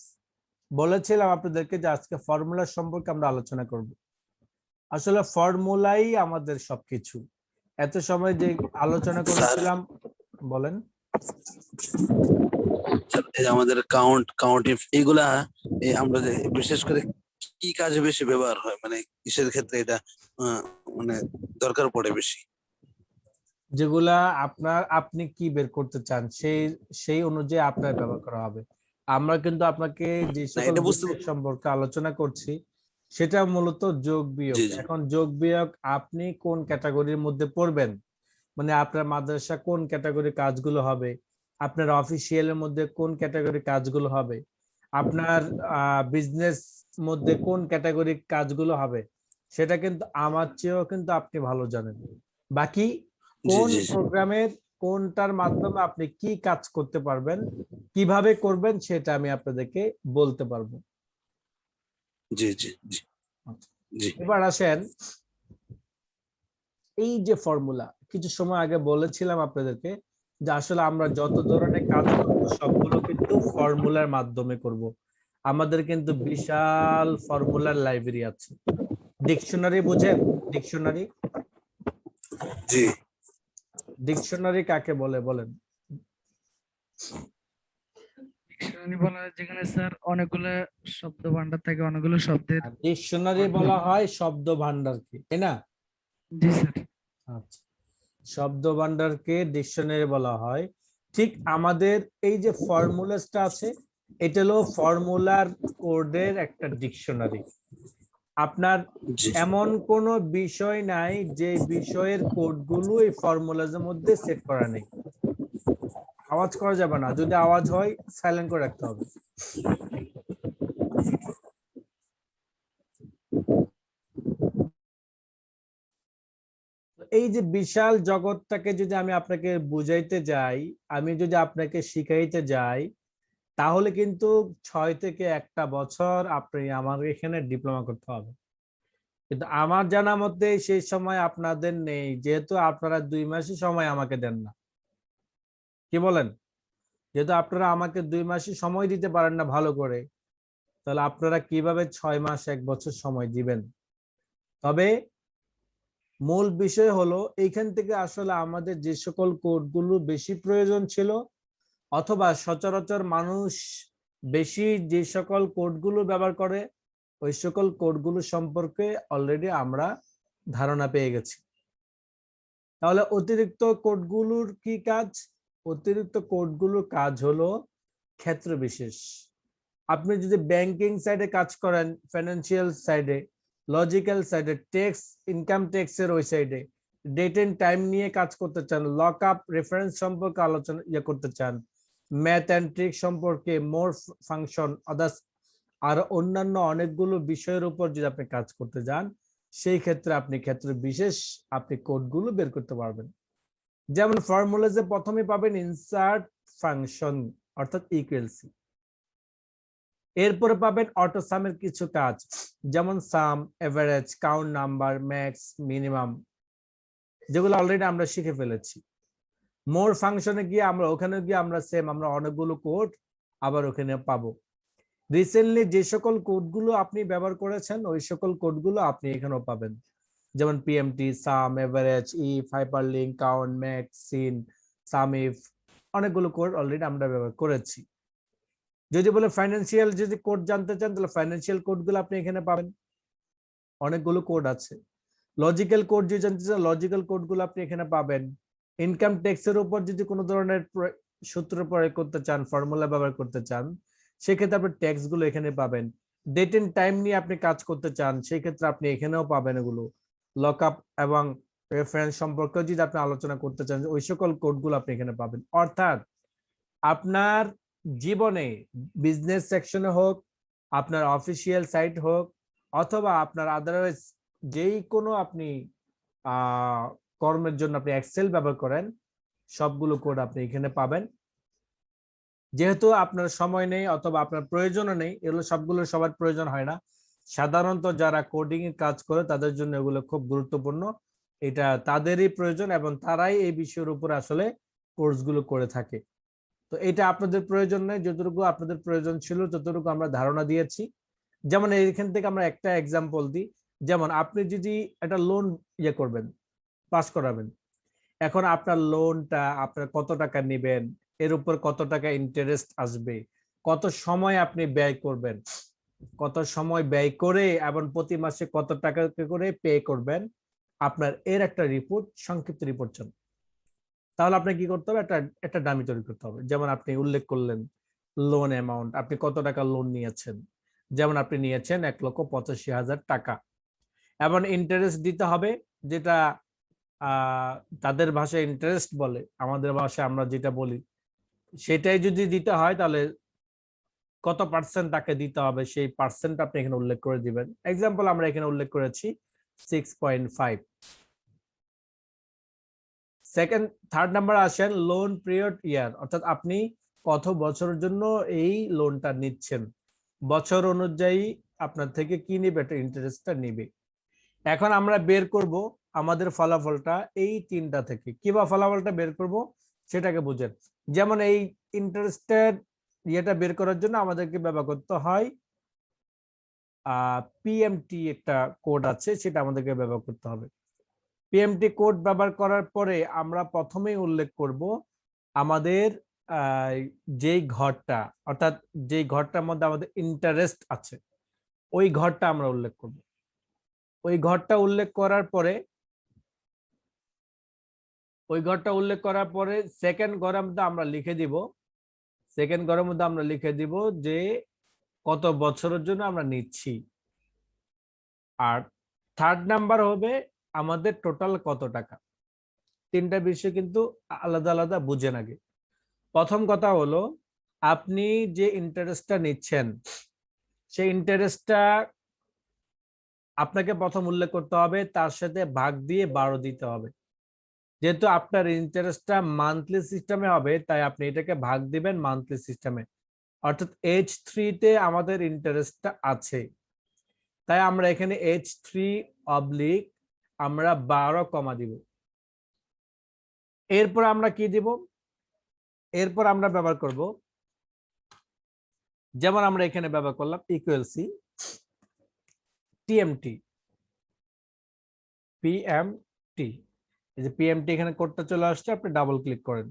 বলেছিলাম আপনাদেরকে যে আজকে ফর্মুলা সম্পর্কে আমরা আলোচনা করব। আসলে ফর্মুলাই আমাদের সবকিছু। এত সময় যে আলোচনা করেছিলাম বলেন। স্যার এই যে আমাদের কাউন্টিং এগুলা আমরা যে বিশেষ করে কি কাজে বেশি ব্যবহার হয়, মানে কিসের ক্ষেত্রে এটা মানে দরকার পড়ে বেশি? যেগুলা আপনি কি বের করতে চান সেই সেই অনুযায়ী আপনার ব্যবহার করা হবে। আমরা কিন্তু আপনাকে যে না সকল এটা বুঝতে বিষয় সম্পর্কে আলোচনা করছি সেটা মূলত যোগ বিয়োগ। জি জি এখন যোগ বিয়োগ আপনি কোন ক্যাটাগরির মধ্যে পড়বেন, মানে আপনার মাদ্রাসা কোন ক্যাটাগরি কাজগুলো হবে, আপনার অফিসিয়ালের মধ্যে কোন ক্যাটাগরি কাজগুলো হবে, আপনার বিজনেস মধ্যে কোন ক্যাটাগরি কাজগুলো হবে, সেটা কিন্তু আমার চেয়েও কিন্তু আপনি ভালো জানেন। বাকি জি কোন জি প্রোগ্রামের কোনটার মাধ্যমে আপনি কি কাজ করতে পারবেন, কিভাবে করবেন, সেটা আমি আপনাদেরকে বলতে পারবো। জি জি জি জি এবার আসেন, এই যে ফর্মুলা কিছু সময় আগে বলেছিলাম আপনাদেরকে যে আসলে আমরা যত ধরনের কাজ করব সবগুলো কিন্তু ফর্মুলার মাধ্যমে করব। আমাদের কিন্তু বিশাল ফর্মুলার লাইব্রেরি আছে। ডিকশনারি বুঝেন? ডিকশনারি, জি ডিকশনারি কাকে বলে বলেন? ডিকশনারি বলা হয় যেখানে স্যার অনেকগুলো শব্দ ভান্ডার থাকে, অনেকগুলো শব্দের। ডিকশনারি বলা হয় শব্দ ভান্ডারকে, তাই না? জি স্যার। আচ্ছা, শব্দ ভান্ডারকে ডিকশনারি বলা হয়। ঠিক আমাদের এই যে ফর্মুলাসটা আছে এটা হলো ফর্মুলার কোডের একটা ডিকশনারি। আপনার জি এমন কোনো বিষয় নাই যে বিষয়ের কোডগুলো এই ফর্মুলাজের মধ্যে সেট করা নেই। আওয়াজ করা যাবে না, যদি আওয়াজ হয় সাইলেন্ট করে রাখতে হবে। এই যে বিশাল জগৎটাকে যদি আমি আপনাকে বুঝাইতে যাই, আমি যদি আপনাকে শিখাইতে যাই, তাহলে কিন্তু 6 থেকে 1টা বছর আপনি আমার এখানে ডিপ্লোমা করতে হবে। কিন্তু আমার জানা মতে সেই সময় আপনাদের নেই, যেহেতু আপনারা 2 মাসই সময় আমাকে দেন না। কি বলেন? যেহেতু আপনারা আমাকে 2 মাসই সময় দিতে পারেন না ভালো করে, তাহলে আপনারা কিভাবে 6 মাস 1 বছর সময় দিবেন? তবে মূল বিষয় হলো এইখান থেকে আসলে আমাদের যে সকল কোডগুলো বেশি প্রয়োজন ছিল অথবা সচরাচর মানুষ বেশি যে সকল কোডগুলো ব্যবহার করে ওই সকল কোডগুলো সম্পর্কে অলরেডি আমরা ধারণা পেয়ে গেছি। তাহলে অতিরিক্ত কোডগুলোর কি কাজ? অতিরিক্ত কোডগুলোর কাজ হলো ক্ষেত্র বিশেষ। আপনি যদি ব্যাংকিং সাইডে কাজ করেন, ফাইন্যান্সিয়াল সাইডে, লজিক্যাল সাইডে, ট্যাক্স ইনকাম ট্যাক্সের ওই সাইডে ডেট এন্ড টাইম নিয়ে কাজ করতে চান, লক আপ রেফারেন্স সম্পর্কে আলোচনা করতে চান, ম্যাথ অ্যান্ড ট্রিক সম্পর্কে, মোর ফাংশন, আদার্স আর অন্যান্য অনেকগুলো বিষয়ের উপর যদি আপনি কাজ করতে যান, সেই ক্ষেত্রে আপনি ক্ষেত্র বিশেষ আপনি কোডগুলো বের করতে পারবেন। যেমন ফর্মুলাজে প্রথমে পাবেন ইনসার্ট ফাংশন অর্থাৎ ইকুয়ালসি, এরপরে পাবেন অটো সামের কিছু কাজ যেমন sum, average, count number, max, minimum, যেগুলো অলরেডি আমরা শিখে ফেলেছি। মোর ফাংশনে গিয়ে আমরা ওখানে গিয়ে আমরা সেম আমরা অনেকগুলো কোড আবার ওখানে পাবো। রিসেন্টলি যে সকল কোডগুলো আপনি ব্যবহার করেছেন ওই সকল কোডগুলো আপনি এখানেও পাবেন, যেমন PMT, sum, average, if, hyperlink, count, max, sin, sum if, অনেকগুলো কোড অলরেডি আমরা ব্যবহার করেছি। যদি বলে ফাইন্যান্সিয়াল যদি কোড জানতে চান তাহলে ফাইন্যান্সিয়াল কোডগুলো আপনি এখানে পাবেন, অনেকগুলো কোড আছে। লজিক্যাল কোড যদি জানতে চান লজিক্যাল কোডগুলো আপনি এখানে পাবেন। ইনকাম ট্যাক্সের উপর যদি কোনো ধরনের সূত্র প্রয়োগ করতে চান, ফর্মুলা ব্যবহার করতে চান, সেক্ষেত্রে আপনি ট্যাক্স গুলো এখানে পাবেন। ডেট এন্ড টাইম নিয়ে আপনি কাজ করতে চান, সেই ক্ষেত্রে আপনি এখানেও পাবেন এগুলো। লক আপ এবং রেফারেন্স সম্পর্কে যদি আপনি আলোচনা করতে চান ওই সকল কোডগুলো আপনি এখানে পাবেন। অর্থাৎ আপনার জীবনে বিজনেস সেকশনে হোক, আপনার অফিসিয়াল সাইট হোক, অথবা আপনার আদারওয়াইজ যেই কোনো আপনি কর্মের জন্য আপনি এক্সেল ব্যবহার করেন, সবগুলো কোড আপনি এখানে পাবেন। যেহেতু আপনার সময় নেই অথবা আপনার প্রয়োজনও নেই, এগুলো সবগুলো সবার প্রয়োজন হয় না, সাধারণত যারা কোডিং এর কাজ করে তাদের জন্য এগুলো খুব গুরুত্বপূর্ণ, এটা তাদেরই প্রয়োজন এবং তারাই এই বিষয়ের উপর আসলে কোর্সগুলো করে থাকে। তো এটা আপনাদের প্রয়োজন নেই, যতটুকু আপনাদের প্রয়োজন ছিল ততটুকু আমরা ধারণা দিয়েছি। যেমন এইখান থেকে আমরা একটা এক্সাম্পল দিই, যেমন আপনি যদি একটা লোন করবেন, পাস করাবেন, এখন আপনার লোনটা আপনার কত টাকা নেবেন, এর উপর কত টাকা ইন্টারেস্ট আসবে, কত সময় আপনি ব্যয় করবেন, কত সময় ব্যয় করে এবং প্রতি মাসে কত টাকা করে পে করবেন, আপনার এর একটা রিপোর্ট, সংক্ষিপ্ত রিপোর্ট চান। তাহলে আপনাকে কি করতে হবে, একটা একটা ডামি তৈরি করতে হবে। যেমন আপনি উল্লেখ করলেন লোন অ্যামাউন্ট, আপনি কত টাকা লোন নিয়েছেন, যেমন আপনি নিয়েছেন 1,85,000 টাকা, এবং ইন্টারেস্ট দিতে হবে, যেটা তাদের ভাষায় ইন্টারেস্ট বলে, আমাদের ভাষায় আমরা যেটা বলি সেটাই যদি দিতে হয়, তাহলে কত পার্সেন্ট তাকে দিতে হবে সেই পার্সেন্ট আপনি এখানে উল্লেখ করে দিবেন। এক্সাম্পল আমরা এখানে উল্লেখ করেছি 6.5। সেকেন্ড, থার্ড নাম্বার আসেন লোন পিরিয়ড ইয়ার, অর্থাৎ আপনি কত বছরের জন্য এই লোনটা নিচ্ছেন, বছর অনুযায়ী আপনার থেকে কি নিবে, একটা ইন্টারেস্টটা নিবে। এখন আমরা বের করব আমাদের ফলাফলটা এই তিনটা থেকে। কিভাবে ফলাফলটা বের করব সেটাকে বুঝেন। যেমন এই ইন্টারেস্টের ইয়েটা বের করার জন্য আমাদেরকে ব্যবহার করতে হয় পিএমটি, একটা কোড আছে, সেটা আমাদেরকে ব্যবহার করতে হবে। পিএমটি কোড ব্যবহার করার পরে আমরা প্রথমেই উল্লেখ করব আমাদের যেই ঘরটা, অর্থাৎ যেই ঘরটার মধ্যে আমাদের ইন্টারেস্ট আছে, ওই ঘরটা আমরা উল্লেখ করব। ওই ঘরটা উল্লেখ করার পরে সেকেন্ড ঘরের মধ্যে আমরা লিখে দিব যে কত বছরের জন্য আমরা নিচ্ছি। আর থার্ড নাম্বার হবে আমাদের টোটাল কত টাকা। তিনটা বিষয় কিন্তু আলাদা আলাদা বুঝেন আগে। প্রথম কথা হলো, আপনি যে ইন্টারেস্টটা নিচ্ছেন সেই ইন্টারেস্টটা আপনাকে প্রথম উল্লেখ করতে হবে, তার সাথে ভাগ দিয়ে 12 দিতে হবে। যেহেতু আপনার ইন্টারেস্টটা মান্থলি সিস্টেমে হবে, তাই আপনি এটাকে ভাগ দিবেন মান্থলি সিস্টেমে। অর্থাৎ H3 তে আমাদের ইন্টারেস্টটা আছে, তাই আমরা এখানে H3 অবলিক আমরা 12 কমা দিব। এরপর আমরা কি দিব, এরপর আমরা ব্যবহার করব, যেমন আমরা এখানে ব্যবহার করলাম ইকুয়াল সি টিএমটি, পিএমটি। এই যে পিএমটি এখানে কোডটা চলে আসছে, আপনি ডাবল ক্লিক করেন।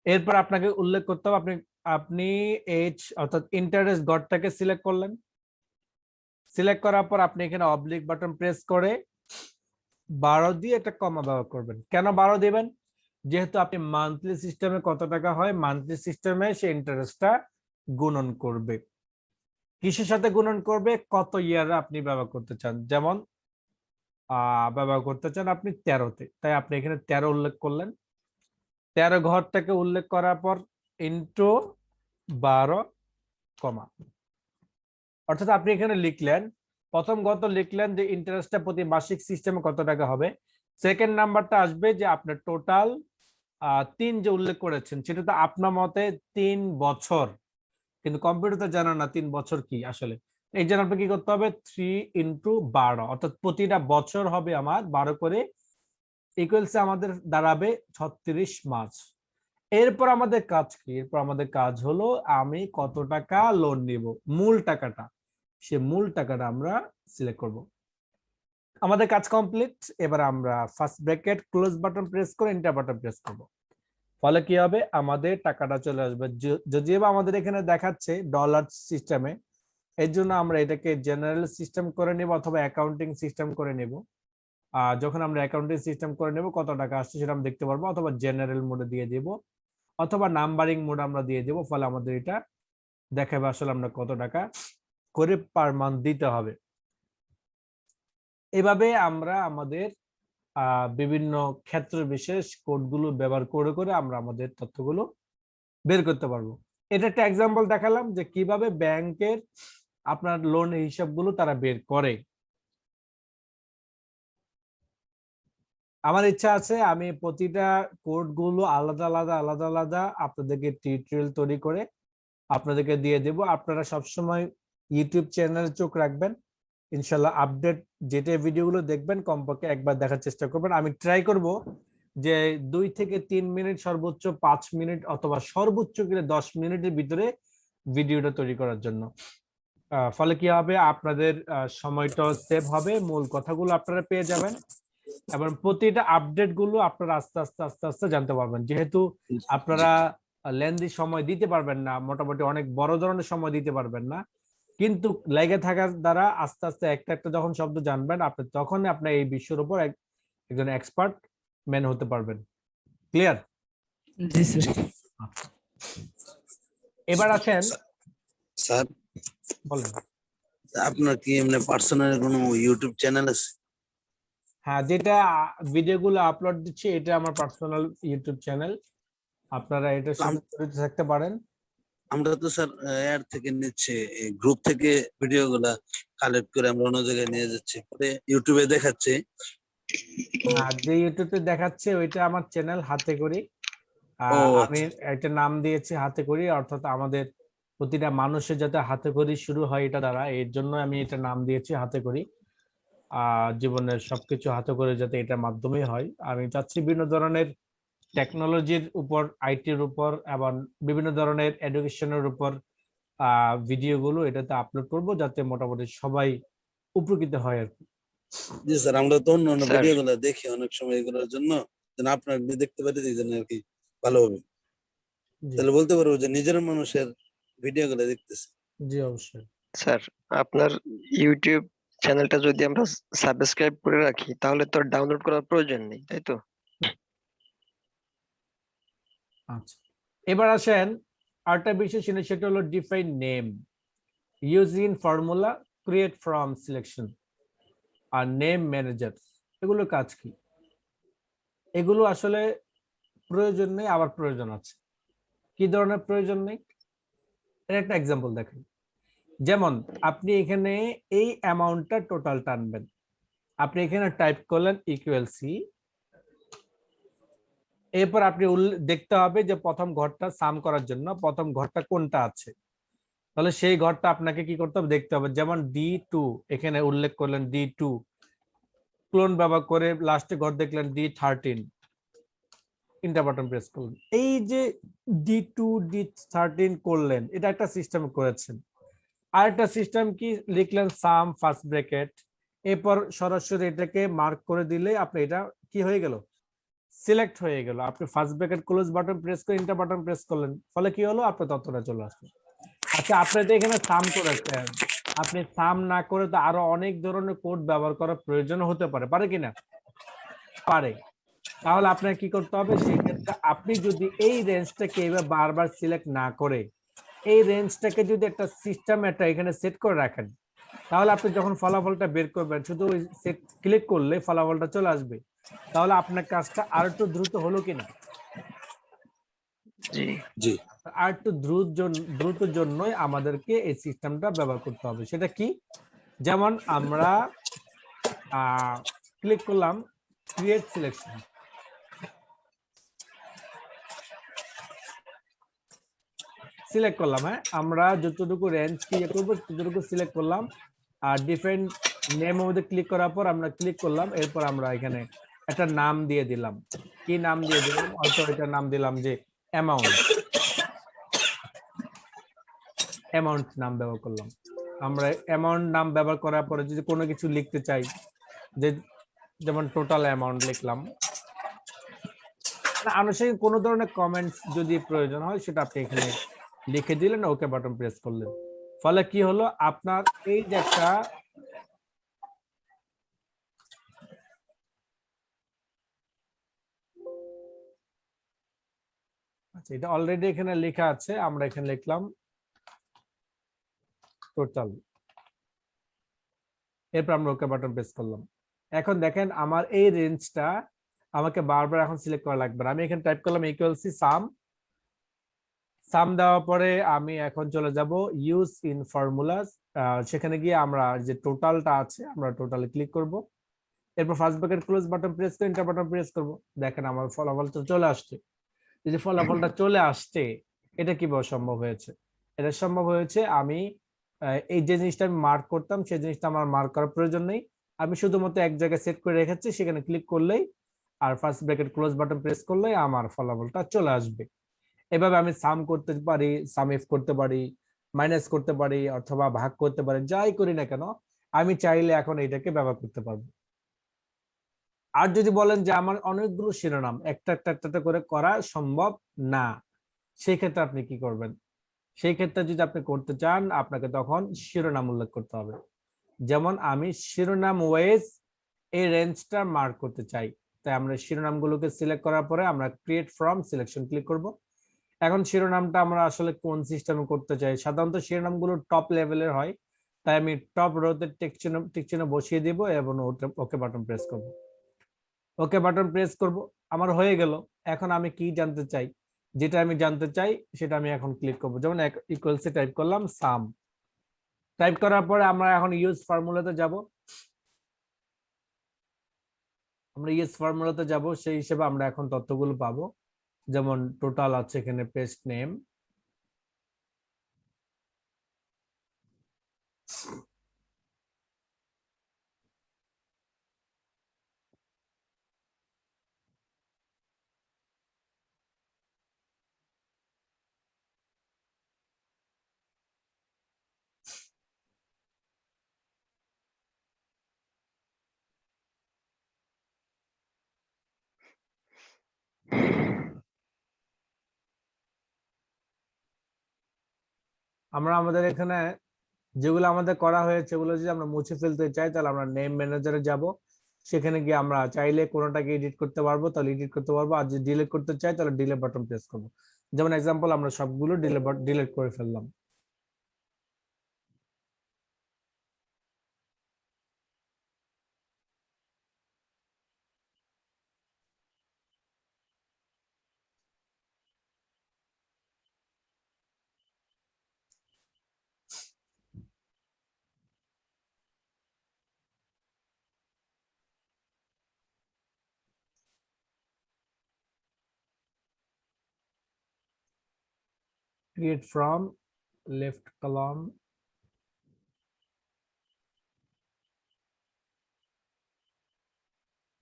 এরপর আপনাকে উল্লেখ করতে হবে, আপনি এইচ অর্থাৎ ইন্টারেস্ট ঘরটাকে সিলেক্ট করলেন। সিলেক্ট করার পর আপনি এখানে অবলিক বাটন প্রেস করে 12 দিয়ে একটা কমা ব্যবহার করবেন। কেন 12 দিবেন? যেহেতু আপনি মান্থলি সিস্টেমে কত টাকা হয়, মান্থলি সিস্টেমে সে ইন্টারেস্টটা গুণন করবে। কিসের সাথে গুণন করবে? কত ইয়ারে আপনি ব্যবহার করতে চান। যেমন ব্যবহার করতে চান আপনি 13-তে, তাই আপনি এখানে 13 উল্লেখ করলেন। 13 ঘর থেকে উল্লেখ করার পর ইন্টু 12 কমা, অর্থাৎ আপনি এখানে লিখলেন, প্রথম গত লিখলেন যে ইন্টারেস্টটা প্রতি মাসিক সিস্টেমে কত টাকা হবে। সেকেন্ড নাম্বারটা আসবে যে আপনার টোটাল 3 যে উল্লেখ করেছেন, সেটা তো আপনার মতে 3 বছর, কিন্তু কম্পিউটার তো জানা না 3 বছর কি আসলে। এই জন্য আপনাকে কি করতে হবে, 3 × 12, অর্থাৎ প্রতিটা বছর হবে আমার 12 করে, ইকুয়ালস আমাদের দাঁড়াবে 36 মাস। এরপর আমাদের কাজ কি? এরপর আমাদের কাজ হলো আমি কত টাকা লোন নিব, মূল টাকাটা, সে মূল টাকাটা আমরা সিলেক্ট করব। আমাদের কাজ কমপ্লিট। এবার আমরা first bracket close button press করে এন্টার বাটন প্রেস করব। ফলে কি হবে, আমাদের টাকাটা চলে আসবে। যদিও আমাদের এখানে দেখাচ্ছে ডলার সিস্টেমে, এর জন্য আমরা এটাকে জেনারেল সিস্টেম করে নেব অথবা অ্যাকাউন্টিং সিস্টেম করে নেব। যখন আমরা অ্যাকাউন্টিং সিস্টেম করে নেব কত টাকা আসছে সেটা আমরা দেখতে পারবো, অথবা জেনারেল মোডে দিয়ে দেব, অথবা নাম্বারিং মোড আমরা দিয়ে দেব। ফলে আমাদের এটা দেখাবে আসলে আমরা কত টাকা করে পার মান্থ দিতে হবে। এভাবে আমরা আমাদের বিভিন্ন ক্ষেত্র বিশেষ কোডগুলো ব্যবহার করে করে আমরা আমাদের তথ্যগুলো বের করতে পারবো। এটা একটা এক্সাম্পল দেখালাম যে কিভাবে ব্যাংকের আপনার লোন হিসাবগুলো তারা বের করে। আমার ইচ্ছা আছে আমি প্রতিটা কোডগুলো আলাদা আলাদা আলাদা আলাদা আপনাদেরকে টিউটোরিয়াল তৈরি করে আপনাদেরকে দিয়ে দেব। আপনারা সবসময় ইউটিউব চ্যানেলে চোখ রাখবেন, ইনশাল্লাহ আপডেট যেটা ভিডিওগুলো দেখবেন কমপক্ষে একবার দেখার চেষ্টা করবেন। আমি ট্রাই করব যে 2 থেকে 3 মিনিট, সর্বোচ্চ 5 মিনিট, অথবা সর্বোচ্চ গেলে 10 মিনিটের ভিতরে ভিডিওটা তৈরি করার জন্য। ফলে কি হবে, আপনাদের সময়টা সেভ হবে, মূল কথাগুলো আপনারা পেয়ে যাবেন। এবং প্রতিটা আপডেট গুলো আপনারা আস্তে আস্তে আস্তে আস্তে জানতে পারবেন, যেহেতু আপনারা লেন্দি সময় দিতে পারবেন না, মোটামুটি অনেক বড় ধরনের সময় দিতে পারবেন না, কিন্তু লেগে থাকার দ্বারা আস্তে আস্তে একটা একটা যখন শব্দ জানবেন আপনি, তখন আপনি এই বিষয়ের উপর একজন এক্সপার্ট ম্যান হতে পারবেন। ক্লিয়ার? জি স্যার। এবার আসেন, স্যার বলেন। আপনার কি এমনি পার্সোনাল কোনো ইউটিউব চ্যানেল আছে? হ্যাঁ, যেটা ভিডিওগুলো আপলোড দিচ্ছি এটা আমার পার্সোনাল ইউটিউব চ্যানেল, আপনারা এটার সাথে জড়িত থাকতে পারেন। আমরা তো স্যার এর থেকে নিচ্ছে, গ্রুপ থেকে ভিডিও গুলা কালেক্ট করে আমরা অন্য জায়গায় নিয়ে যাচ্ছি, পরে ইউটিউবে দেখাচ্ছে। আর যে ইউটিউবে দেখাচ্ছে ওইটা আমার চ্যানেল হাতে করি। ও আমি আচ্ছা। একটা নাম দিয়েছি হাতে করি, অর্থাৎ আমাদের প্রতিটা মানুষের যাতে হাতে করি শুরু হয় এটা দ্বারা, এর জন্য আমি এটা নাম দিয়েছি হাতে করি। জীবনের সবকিছু হাতে করে যাতে এটার মাধ্যমেই হয়। আমি চাচ্ছি বিভিন্ন ধরনের টেকনোলজির উপর, আইটির উপর এবং বিভিন্ন ধরনের এডুকেশনের উপর ভিডিওগুলো এটাতে আপলোড করব, যাতে মোটামুটি সবাই উপকৃত হয় আর কি। জি স্যার, আমরা তো অন্য অন্য স্যার। ভিডিও গুলা দেখি অনেক সময়, এগুলোর জন্য যেন আপনার দেখতে পারি, এই জন্য আর কি ভালো হবে। জি তাহলে বলতে পারবো যে নিজের মানুষের ভিডিও গুলা দেখতেছে। জি অবশ্যই। স্যার, আপনার ইউটিউব চ্যানেলটা যদি আমরা সাবস্ক্রাইব করে রাখি তাহলে তো ডাউনলোড করার প্রয়োজন নেই, তাই তো? আচ্ছা, এবার আসেন আরেকটা বিষয় ছিল, সেটা হলো define name, using formula, create from selection আর নেম ম্যানেজার। এগুলো কাজ কি? এগুলো আসলে প্রয়োজন নেই, আবার প্রয়োজন আছে। কি ধরনের প্রয়োজন নেই? এর একটা এক্সাম্পল দেখেন। যেমন আপনি এখানে এই অ্যামাউন্টটা টোটাল টানবেন, আপনি এখানে টাইপ করলেন ইকুয়াল সি, এরপর আপনি দেখতে হবে যে প্রথম ঘরটা সাম করার জন্য প্রথম ঘরটা কোনটা আছে, তাহলে সেই ঘরটা আপনাকে কি করতে হবে দেখতে হবে। যেমন D2 এখানে উল্লেখ করলেন, D2 ক্লোন ব্যবহার করে লাস্টে ঘর দেখলেন D13, ইন্টার বাটন প্রেস করলেন। এই যে D2 D13 করলেন, এটা একটা সিস্টেম করেছেন। আরেকটা সিস্টেম কি লিখলেন, সাম ফার্স্ট ব্র্যাকেট, এরপর সরাসরি এটাকে মার্ক করে দিলে আপনি এটা কি হয়ে গেল, সিলেক্ট হয়ে গেল। আপনি first bracket close button press করে ইন্টার বাটন প্রেস করলেন, ফলে কি হলো, আপনার তথ্যটা চলে আসলো। আচ্ছা, আপনি তো এখানে সাম করেছেন, আপনি সাম না করে তো আরো অনেক ধরনের কোড ব্যবহার করার প্রয়োজন হতে পারে, পারে কিনা? পারে। তাহলে আপনার কি করতে হবে, সেই ক্ষেত্রে আপনি যদি এই রেঞ্জটাকে এবার বারবার সিলেক্ট না করে এই রেঞ্জটাকে যদি একটা সিস্টেম একটা এখানে সেট করে রাখেন, তাহলে আপনি যখন ফলাফলটা বের করবেন শুধু ওই সেট ক্লিক করলে ফলাফলটা চলে আসবে। তাহলে আপনার কাজটা আর একটু দ্রুত হলো কিনা? জি। জি আর একটু দ্রুত জন্যই আমাদেরকে এই সিস্টেমটা ব্যবহার করতে হবে। সেটা কি? যেমন আমরা ক্লিক করলাম ক্রিয়েট সিলেকশন, সিলেক্ট করলাম। হ্যাঁ, আমরা যতটুকু রেঞ্জ কি করবো ততটুকু সিলেক্ট করলাম, আর ডিফারেন্ট নেম মধ্যে ক্লিক করার পর আমরা ক্লিক করলাম, এরপর আমরা এখানে একটা নাম দিয়ে দিলাম। কি নাম দিয়ে দিলাম? হয়তো এটা নাম দিলাম যে অ্যামাউন্ট, অ্যামাউন্ট নাম ব্যবহার করলাম। আমরা অ্যামাউন্ট নাম ব্যবহার করার পরে যদি কোনো কিছু লিখতে চাই, যে যেমন টোটাল অ্যামাউন্ট লিখলাম, আনুষঙ্গিক কোনো ধরনের কমেন্টস যদি প্রয়োজন হয় সেটা আপনি এখানে লিখে দিলেন, ওকে বাটন প্রেস করলেন, ফলে কি হলো, আপনার এই যে একটা আচ্ছা, এটা অলরেডি এখানে লেখা আছে, আমরা এখানে লিখলাম টোটাল, এরপর আমরা ওকে বাটন প্রেস করলাম। এখন দেখেন আমার এই রেঞ্জটা আমাকে বারবার এখন সিলেক্ট করা লাগবে না। আমি এখানে টাইপ করলাম ইকুয়াল সি সাম, সাম দেওয়ার পরে আমি এখন চলে যাব ইউজ ইন ফর্মুলাস, সেখানে গিয়ে আমরা যে টোটালটা আছে আমরা টোটালে ক্লিক করব, এরপর first bracket close button press করে এন্টার বাটন প্রেস করব। দেখেন আমার ফলাফলটা চলে আসছে। এই যে ফলাফলটা চলে আসছে, এটা কিভাবে সম্ভব হয়েছে? এটা সম্ভব হয়েছে আমি এই যে জিনিসটা আমি মার্ক করতাম সেই জিনিসটা আমার মার্ক করার প্রয়োজন নেই, আমি শুধুমাত্র এক জায়গায় সেট করে রেখেছি, সেখানে ক্লিক করলেই আর first bracket close button press করলেই আমার ফলাফলটা চলে আসবে। এভাবে আমি সাম করতে পারি, সাম ইফ করতে পারি, মাইনাস করতে পারি, অথবা ভাগ করতে পারি, যাই করি না কেন আমি চাইলে এখন এটাকে ব্যবহার করতে পারবো। আর যদি বলেন যে আমার অনেকগুলো শিরোনাম একটা একটা একটা করে করা সম্ভব না, সেই ক্ষেত্রে আপনি কি করবেন? সেই ক্ষেত্রে যদি আপনি করতে চান, আপনাকে তখন শিরোনাম উল্লেখ করতে হবে। যেমন আমি শিরোনাম ওয়াইজ এই রেঞ্জটা মার্ক করতে চাই, তাই আমরা শিরোনামগুলোকে সিলেক্ট করার পরে আমরা ক্রিয়েট ফ্রম সিলেকশন ক্লিক করব। এখন শিরোনামটা আমরা আসলে কোন সিস্টেমে করতে চাই, সাধারণত শিরোনামগুলো টপ লেভেলের হয়, তাই আমি টপ রোতে টিক চিহ্ন বসিয়ে দিব এবং ওকে বাটন প্রেস করব। ওকে বাটন প্রেস করব, আমার হয়ে গেল। এখন আমি কি জানতে চাই, যেটা আমি জানতে চাই সেটা আমি এখন ক্লিক করব। যেমন ইকুয়ালস টাইপ করলাম সাম, টাইপ করার পরে আমরা এখন ইউজ ফর্মুলাতে যাব। আমরা ইউজ ফর্মুলাতে যাব, সেই হিসেবে আমরা এখন তথ্যগুলো পাবো। যেমন টোটাল আছে এখানে, পেস্ট নেম, আমরা আমাদের এখানে যেগুলো আমাদের করা হয়েছে ওগুলো যদি আমরা মুছে ফেলতে চাই, তাহলে আমরা নেম ম্যানেজারে যাব। সেখানে গিয়ে আমরা চাইলে কোনোটাকে এডিট করতে পারবো, তাহলে এডিট করতে পারবো। আর যদি ডিলিট করতে চাই তাহলে ডিলিট বাটন প্রেস করবো। যেমন এক্সাম্পল, আমরা সবগুলো ডিলিট করে ফেললাম। Create from left column,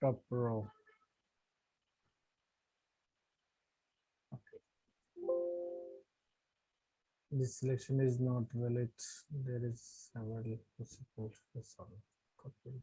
top row. Okay. This selection is not valid. There is a valid possible. Sorry. Copy.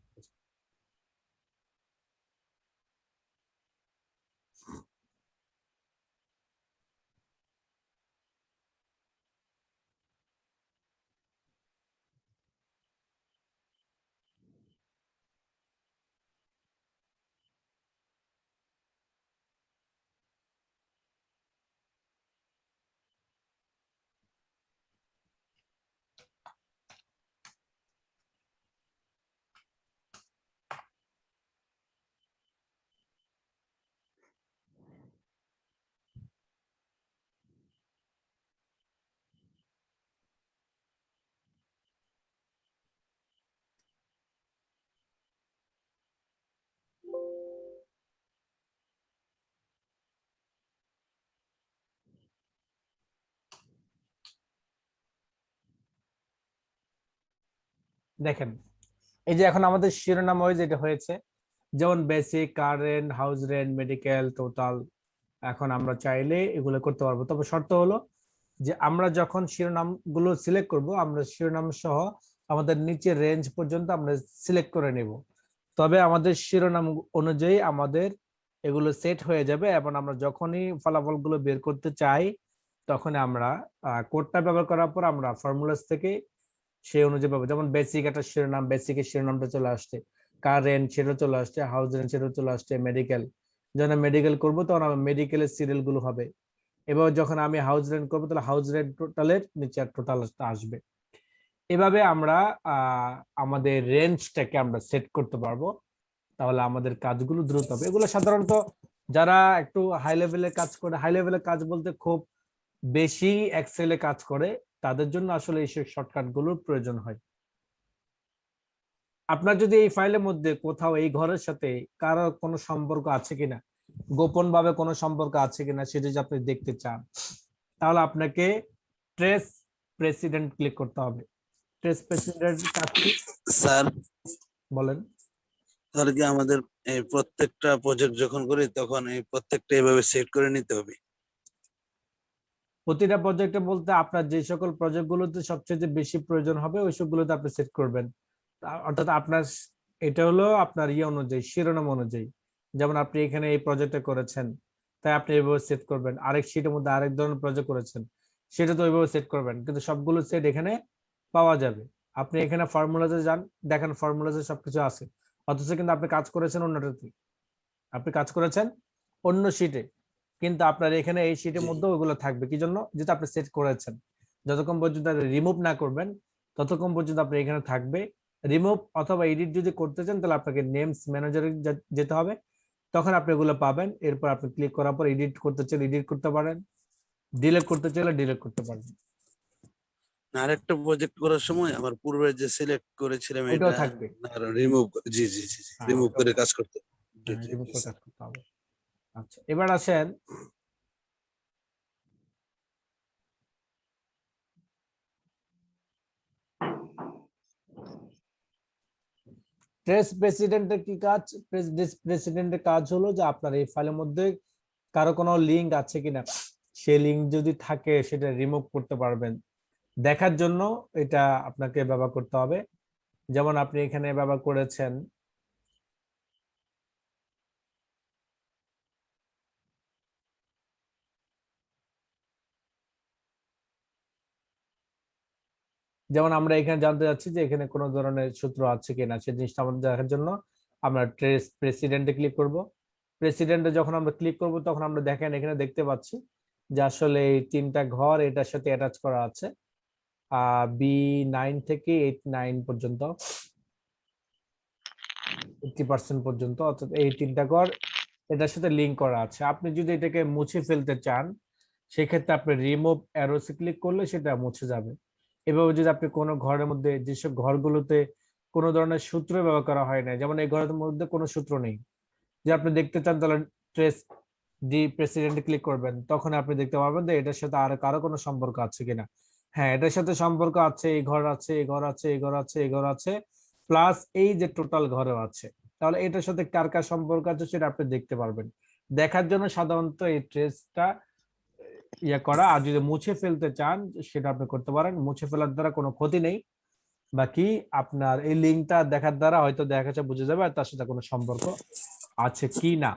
দেখেন, এই যে এখন আমাদের শিরোনাম ওয়াইজ এটা হয়েছে, যেমন basic, car rent, house rent, medical, total. এখন আমরা চাইলে এগুলো করতে পারবো, তবে শর্ত হলো যে আমরা যখন শিরোনাম গুলো সিলেক্ট করব, আমরা শিরোনাম সহ আমাদের নিচের রেঞ্জ পর্যন্ত আমরা সিলেক্ট করে নেব। তবে আমাদের শিরোনাম অনুযায়ী আমাদের এগুলো সেট হয়ে যাবে, এবং আমরা যখনই ফলাফলগুলো বের করতে চাই তখন আমরা কোডটা ব্যবহার করার পর আমরা ফর্মুলাস থেকে সেই অনুযায়ী পাবো। যেমন বেসিক একটা শিরোনাম, বেসিকের শিরোনামটা চলে আসছে, কার রেন্ট সেটা চলে আসছে, হাউস রেন্ট সেটা চলে আসছে, মেডিকেল, যখন মেডিকেল করবো তখন আমার মেডিকেলের সিরিয়াল গুলো হবে। এবার যখন আমি হাউস রেন্ট করবো তাহলে হাউস রেন্ট টোটালের নিচে টোটাল আসবে। এভাবে আমরা আমাদের রেঞ্জটাকে আমরা সেট করতে পারবো, তাহলে আমাদের কাজগুলো দ্রুত হবে। এগুলো সাধারণত যারা একটু হাই লেভেলের কাজ করে, হাই লেভেলের কাজ বলতে খুব বেশি এক্সেলে কাজ করে, তাদের জন্য আসলে এই শর্টকাট গুলোর প্রয়োজন হয়। আপনার যদি এই ফাইলের মধ্যে কোথাও এই ঘরের সাথে কারো কোনো সম্পর্ক আছে কিনা, গোপন ভাবে কোনো সম্পর্ক আছে কিনা, সেটা যদি আপনি দেখতে চান, তাহলে আপনাকে ট্রেস প্রেসিডেন্ট ক্লিক করতে হবে। ট্রেস প্রেসিডেন্ট কাজ কি স্যার? বলেন। তাহলে কি আমাদের এই প্রত্যেকটা প্রজেক্ট যখন করি তখন এই প্রত্যেকটা এভাবে সেট করে নিতে হবে? প্রতিটা প্রজেক্টে বলতে আপনার যে সকল প্রজেক্ট গুলোতে সবচেয়ে বেশি প্রয়োজন হবে ওই সবগুলোতে আপনি সেট করবেন। অর্থাৎ আপনার এটা হলো আপনার ইয়ে অনুযায়ী, শিরোনাম অনুযায়ী। যেমন আপনি এখানে এই প্রজেক্টটা করেছেন, তাই আপনি এইভাবে সেট করবেন। আরেক শীটের মধ্যে আরেক ধরনের প্রজেক্ট করেছেন, সেটা তো ওইভাবে সেট করবেন, কিন্তু সবগুলো সেট এখানে পাওয়া যাবে। আপনি এখানে ফর্মুলাতে যান, দেখেন ফর্মুলাতে সবকিছু আছে, অথচ কিন্তু আপনি কাজ করেছেন অন্যটাতে, আপনি কাজ করেছেন অন্য শীটে, কিন্তু আপনার এখানে এই শীটের জি। মধ্যে ওগুলো থাকবে। কি জন্য? যেটা আপনি সেট করেছেন। যতক্ষণ পর্যন্ত রিমুভ না করবেন ততক্ষণ পর্যন্ত আপনি এখানে থাকবে। রিমুভ অথবা এডিট যদি করতে চান তাহলে আপনাকে নেমস ম্যানেজারে যেতে হবে, তখন আপনি এগুলো পাবেন। এরপর আপনি ক্লিক করার পর এডিট করতে চাইলে এডিট করতে পারেন, ডিলিট করতে চাইলে ডিলিট করতে পারেন। আরেকটা প্রজেক্ট করার সময় আমার পূর্বে যে সিলেক্ট করেছিলাম ওইটাও এটা থাকবে। রিমুভ, জি জি জি হ্যাঁ, রিমুভ ওটাও করে থাকবে। কাজ করতে। জি হ্যাঁ, জি রিমুভ জি করে স্যার। কাজ করতে হবে। আচ্ছা, এবার আসেন ট্রেস প্রেসিডেন্টের কি কাজ। প্রেসিডেন্টের কাজ হলো যে আপনার এই ফাইলের মধ্যে কারো কোনো লিঙ্ক আছে কিনা, সেই লিঙ্ক যদি থাকে সেটা রিমুভ করতে পারবেন, দেখার জন্য এটা আপনাকে ব্যবহার করতে হবে। যেমন আপনি এখানে ব্যবহার করেছেন যেমন আমরা এখানে জানতে যাচ্ছি যে এখানে কোনো ধরনের সূত্র আছে কিনা, সেই জিনিসটা আমাদের দেখার জন্য আমরা ট্রেস প্রেসিডেন্টে ক্লিক করব। প্রেসিডেন্টে যখন আমরা ক্লিক করব তখন আমরা দেখেন এখানে দেখতে পাচ্ছি যে আসলে এই তিনটা ঘর এটার সাথে অ্যাটাচ করা আছে, B9 থেকে 89 পর্যন্ত, 80% পর্যন্ত, অর্থাৎ এই তিনটা ঘর এটার সাথে লিংক করা আছে। আপনি যদি এটাকে মুছে ফেলতে চান সেক্ষেত্রে আপনি রিমুভ অ্যারোসে ক্লিক করলে সেটা মুছে যাবে। এভাবে যদি আপনি কোনো ঘরের মধ্যে, যেসব ঘরগুলোতে কোনো ধরনের সূত্র ব্যবহার করা হয় না, যেমন এই ঘরের মধ্যে কোনো সূত্র নেই, যে আপনি দেখতে চান তাহলে ট্রেস ডি প্রেসিডেন্ট ক্লিক করবেন, তখন আপনি দেখতে পারবেন যে এটার সাথে আর কারো কোনো সম্পর্ক আছে কিনা। হ্যাঁ, এটার সাথে সম্পর্ক আছে, এই ঘর আছে, এই ঘর আছে, এই ঘর আছে, এই ঘর আছে, প্লাস এই যে টোটাল ঘরেও আছে। তাহলে এটার সাথে কার কার সম্পর্ক আছে সেটা আপনি দেখতে পারবেন। দেখার জন্য সাধারণত এই ট্রেসটা ইয়ে করা। আর যদি মুছে ফেলতে চান সেটা আপনি করতে পারেন, মুছে ফেলার দ্বারা কোনো ক্ষতি নেই, বাকি আপনার এই লিঙ্কটা দেখার দ্বারা হয়তো দেখা যাচ্ছে বুঝে যাবে আর তার সাথে কোনো সম্পর্ক আছে কি না।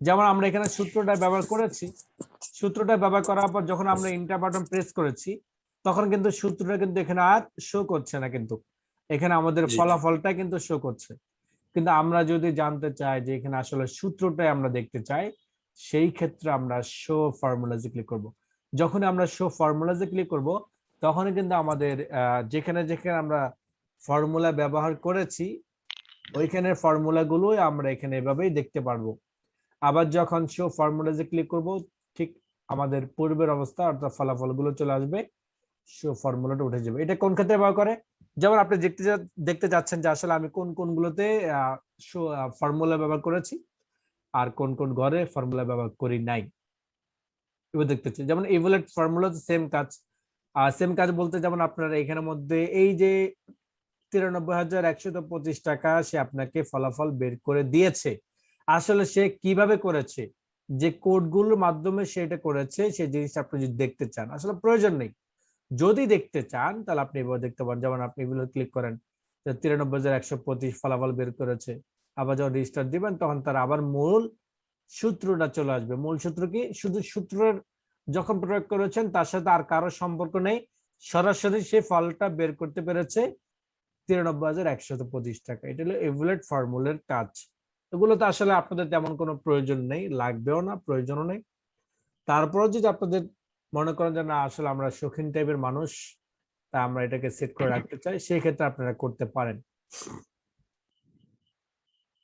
যেমন আমরা এখানে সূত্রটা ব্যবহার করেছি, সূত্রটা ব্যবহার করার পর যখন আমরা ইন্টার বাটন প্রেস করেছি তখন কিন্তু সূত্রটা কিন্তু এখানে আর শো করছে না, কিন্তু এখানে আমাদের জি জি ফলাফলটা কিন্তু শো করছে। কিন্তু আমরা যদি জানতে চাই যে এখানে আসলে সূত্রটাই আমরা দেখতে চাই, সেই ক্ষেত্রে আমরা শো ফর্মুলাজে ক্লিক করব। যখন আমরা শো ফর্মুলাজে ক্লিক করব তখনই কিন্তু আমাদের যেখানে যেখানে আমরা ফর্মুলা ব্যবহার করেছি ওইখানের ফর্মুলা গুলোই আমরা এখানে এভাবেই দেখতে পারবো। আবার যখন শো ফর্মুলাজে ক্লিক করব ঠিক আমাদের পূর্বের অবস্থা অর্থাৎ ফলাফল গুলো চলে আসবে, শো ফর্মুলাটা উঠে যাবে। এটা কোন ক্ষেত্রে ব্যবহার করে? যেমন আপনি দেখতে যাচ্ছেন যে আসলে আমি কোন কোনগুলোতে শো ফর্মুলা ব্যবহার করেছি আর কোন কোন ঘরে ফর্মুলা ব্যবহার করি নাই, এবার দেখতেছি। যেমন ইভ্যালুয়েট ফর্মুলা সেম কাজ। সেম কাজ বলতে যেমন আপনার এখানের মধ্যে এই যে 93,125 টাকা সে আপনাকে ফলাফল বের করে দিয়েছে, আসলে সে কিভাবে করেছে, যে কোডগুলোর মাধ্যমে সে এটা করেছে সেই জিনিসটা আপনি যদি দেখতে চান, আসলে প্রয়োজন নেই। যদি দেখতে চান তাহলে আপনি এবার দেখতে পারেন, যেমন আপনি এগুলো ক্লিক করেন 93,125 ফলাফল বের করেছে, আবার যখন রেজিস্টার দিবেন তখন তার আবার মূল সূত্রটা চলে আসবে। মূল সূত্র কি? শুধু সূত্রের যখন প্রয়োগ করেছেন তার সাথে আর কারো সম্পর্ক নেই, সরাসরি সে ফলটা বের করতে পেরেছে 93,125 টাকা। এটা হলো ইভ্যালুয়েট ফর্মুলার কাজ। এগুলো তো আসলে আপনাদের তেমন কোনো প্রয়োজন নেই, লাগবেও না, প্রয়োজনও নেই। তারপরে যদি আপনাদের মনে করেন যে না আসলে আমরা শৌখিন টাইপের মানুষ, তা আমরা এটাকে সেট করে রাখতে চাই, সেই ক্ষেত্রে আপনারা করতে পারেন।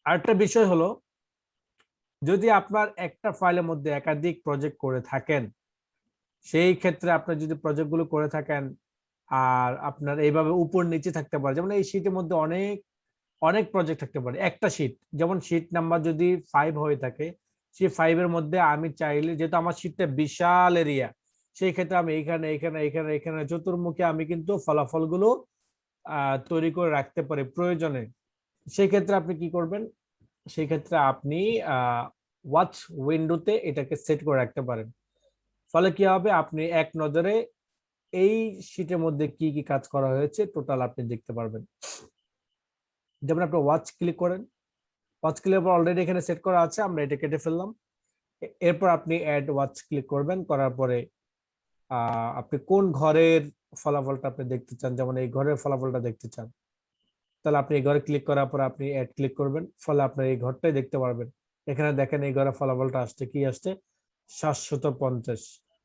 আরেকটা বিষয় হলো, যদি আপনার একটা ফাইলের মধ্যে একাধিক প্রজেক্ট করে থাকেন, সেই ক্ষেত্রে আপনি যদি প্রজেক্টগুলো করে থাকেন আর আপনার এইভাবে উপর নিচে থাকতে পারে, যেমন এই শীটের মধ্যে অনেক অনেক প্রজেক্ট থাকতে পারে, একটা শীট যেমন শীট নাম্বার যদি 5 হয়ে থাকে, সেই 5 এর মধ্যে আমি চাইলে, যেহেতু আমার শীটটা বিশাল এরিয়া, সেই ক্ষেত্রে আমি এখানে এখানে এখানে এখানে চতুর্মুখী আমি কিন্তু ফলাফলগুলো তৈরি করে রাখতে পারি প্রয়োজনে। সেই ক্ষেত্রে আপনি কি করবেন? সেই ক্ষেত্রে আপনি ওয়াচ উইন্ডোতে এটাকে সেট করে রাখতে পারেন। ফলে কি হবে, আপনি এক নজরে এই শীটের মধ্যে কি কি কাজ করা হয়েছে টোটাল আপনি দেখতে পারবেন। যেমন আপনি ওয়াচ ক্লিক করেন, ওয়াচ ক্লিক অলরেডি এখানে সেট করা আছে, আমরা এটা কেটে ফেললাম। এরপর আপনি অ্যাড ওয়াচ ক্লিক করবেন, করার পরে আপনি কোন ঘরের ফলাফলটা আপনি দেখতে চান, যেমন এই ঘরের ফলাফলটা দেখতে চান, তাহলে আপনি এই ঘরে ক্লিক করার পর আপনি অ্যাড ক্লিক করবেন, ফলে আপনার এই ঘরটাই দেখতে পারবেন। এখানে দেখেন এই ঘরের ফলাফলটা আসছে, কি আসছে 750।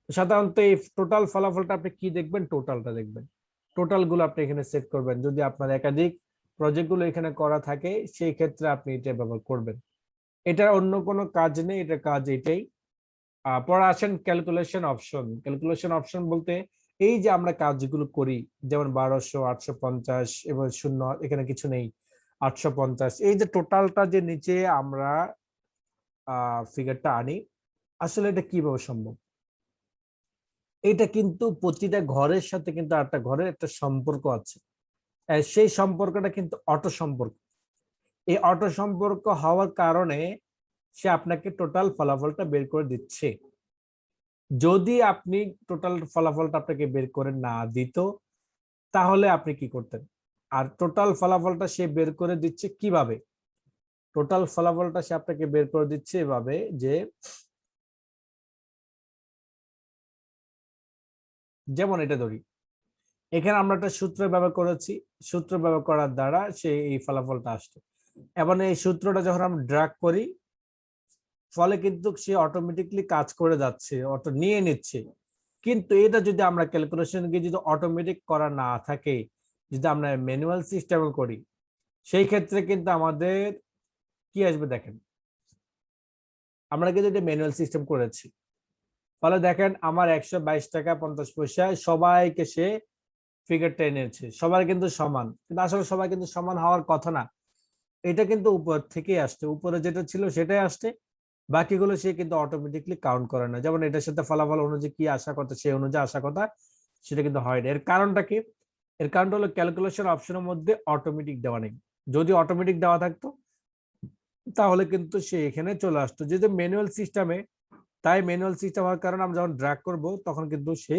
সাধারণত এই টোটাল ফলাফলটা আপনি কি দেখবেন, টোটালটা দেখবেন। টোটাল গুলো আপনি এখানে সেট করবেন। যদি আপনার একাধিক প্রজেক্ট গুলো এখানে করা থাকে সেই ক্ষেত্রে আপনি এটা ব্যবহার করবেন। এটার অন্য কোনো কাজ নেই, এটা কাজ এটাই। পরে আসেন ক্যালকুলেশন অপশন। ক্যালকুলেশন অপশন বলতে এই যে আমরা কাজগুলো করি, যেমন 1200, 850 এবং শূন্য, এখানে কিছু নেই, 850, এই যে টোটালটা যে নিচে আমরা ফিগারটা আনি, আসলে এটা কিভাবে সম্ভব? এটা কিন্তু প্রতিটা ঘরের সাথে কিন্তু একটা ঘরের একটা সম্পর্ক আছে, সেই সম্পর্কটা কিন্তু অটো সম্পর্ক। এই অটো সম্পর্ক হওয়ার কারণে সে আপনাকে টোটাল ফলাফলটা বের করে দিচ্ছে। যদি আপনি টোটাল ফলাফলটা আপনাকে বের করে না দিত, তাহলে আপনি কি করতেন? আর টোটাল ফলাফলটা সে বের করে দিচ্ছে কিভাবে? টোটাল ফলাফলটা সে আপনাকে বের করে দিচ্ছে এভাবে যে, যেমন এটা ধরি, এখানে আমরা একটা সূত্র ব্যবহার করেছি, সূত্র ব্যবহার করার দ্বারা সে এই ফলাফলটা আসছে। এবং এই সূত্রটা যখন আমরা ড্র্যাগ করি, ফলে কিন্তু সে অটোমেটিকলি কাজ করে যাচ্ছে, অটো নিয়ে নিচ্ছে। কিন্তু এটা যদি আমরা ক্যালকুলেশন গিয়ে যদি অটোমেটিক করা না থাকে, যদি আমরা ম্যানুয়াল সিস্টেমে করি, সেই ক্ষেত্রে কিন্তু আমাদের কি আসবে দেখেন, আমরা কিন্তু এটা ম্যানুয়াল সিস্টেম করেছি, ফলে দেখেন আমার 122 টাকা 50 পয়সায় সবাইকে সে ফিগারটা এনেছে, সবার কিন্তু সমান, কিন্তু আসলে সবাই কিন্তু সমান হওয়ার কথা না। এটা কিন্তু উপর থেকে আসছে, উপরে যেটা ছিল সেটাই আসছে, বাকিগুলো সে কিন্তু অটোমেটিকলি কাউন্ট করে না। যেমন এটার সাথে ফলাফল অনুযায়ী কি আশা কথা, সেই অনুযায়ী আশা কথা সেটা কিন্তু হয় না। এর কারণটা কি? এর কারণটা হলো ক্যালকুলেশন অপশনের মধ্যে অটোমেটিক দেওয়া নেই। যদি অটোমেটিক দেওয়া থাকতো তাহলে কিন্তু সে এখানে চলে আসতো। যেহেতু ম্যানুয়াল সিস্টেমে, তাই ম্যানুয়াল সিস্টেম হওয়ার কারণে আমরা যখন ড্র্যাগ করব তখন কিন্তু সে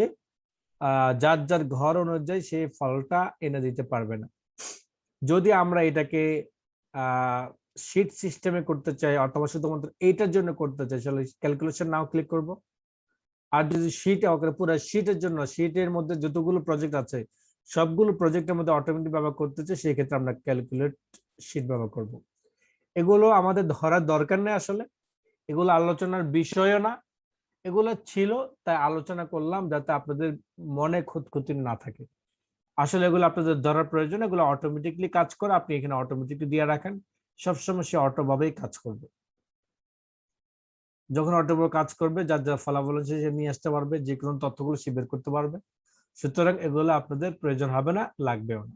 যার যার ঘর অনুযায়ী সেই ফলটা এনে দিতে পারবে না। যদি আমরা এটাকে শীট সিস্টেমে করতে চাই অথবা শুধুমাত্র এইটার জন্য করতে চাই, তাহলে ক্যালকুলেশন নাও ক্লিক করব। আর যদি শীট পুরো শীটের জন্য, শীটের মধ্যে যতগুলো প্রজেক্ট আছে সবগুলো প্রজেক্টের মধ্যে অটোমেটিক ব্যবহার করতে চাই, সেই ক্ষেত্রে আমরা ক্যালকুলেট শীট ব্যবহার করব। এগুলো আমাদের ধরার দরকার নেই, আসলে এগুলো আলোচনার বিষয়ও না, এগুলো ছিল তাই আলোচনা করলাম যাতে আপনাদের মনে খুঁতখুঁতি না থাকে। আসলে এগুলো আপনাদের ধরার প্রয়োজন, এগুলো অটোমেটিকলি কাজ করে, আপনি এখানে অটোমেটিকলি দিয়ে রাখেন, সবসময় সে অটো ভাবেই কাজ করবে। যখন অটো কাজ করবে, যার যার ফলাফল সে নিয়ে আসতে পারবে, যে কোনো তথ্যগুলো সে বের করতে পারবে। সুতরাং এগুলো আপনাদের প্রয়োজন হবে না, লাগবেও না।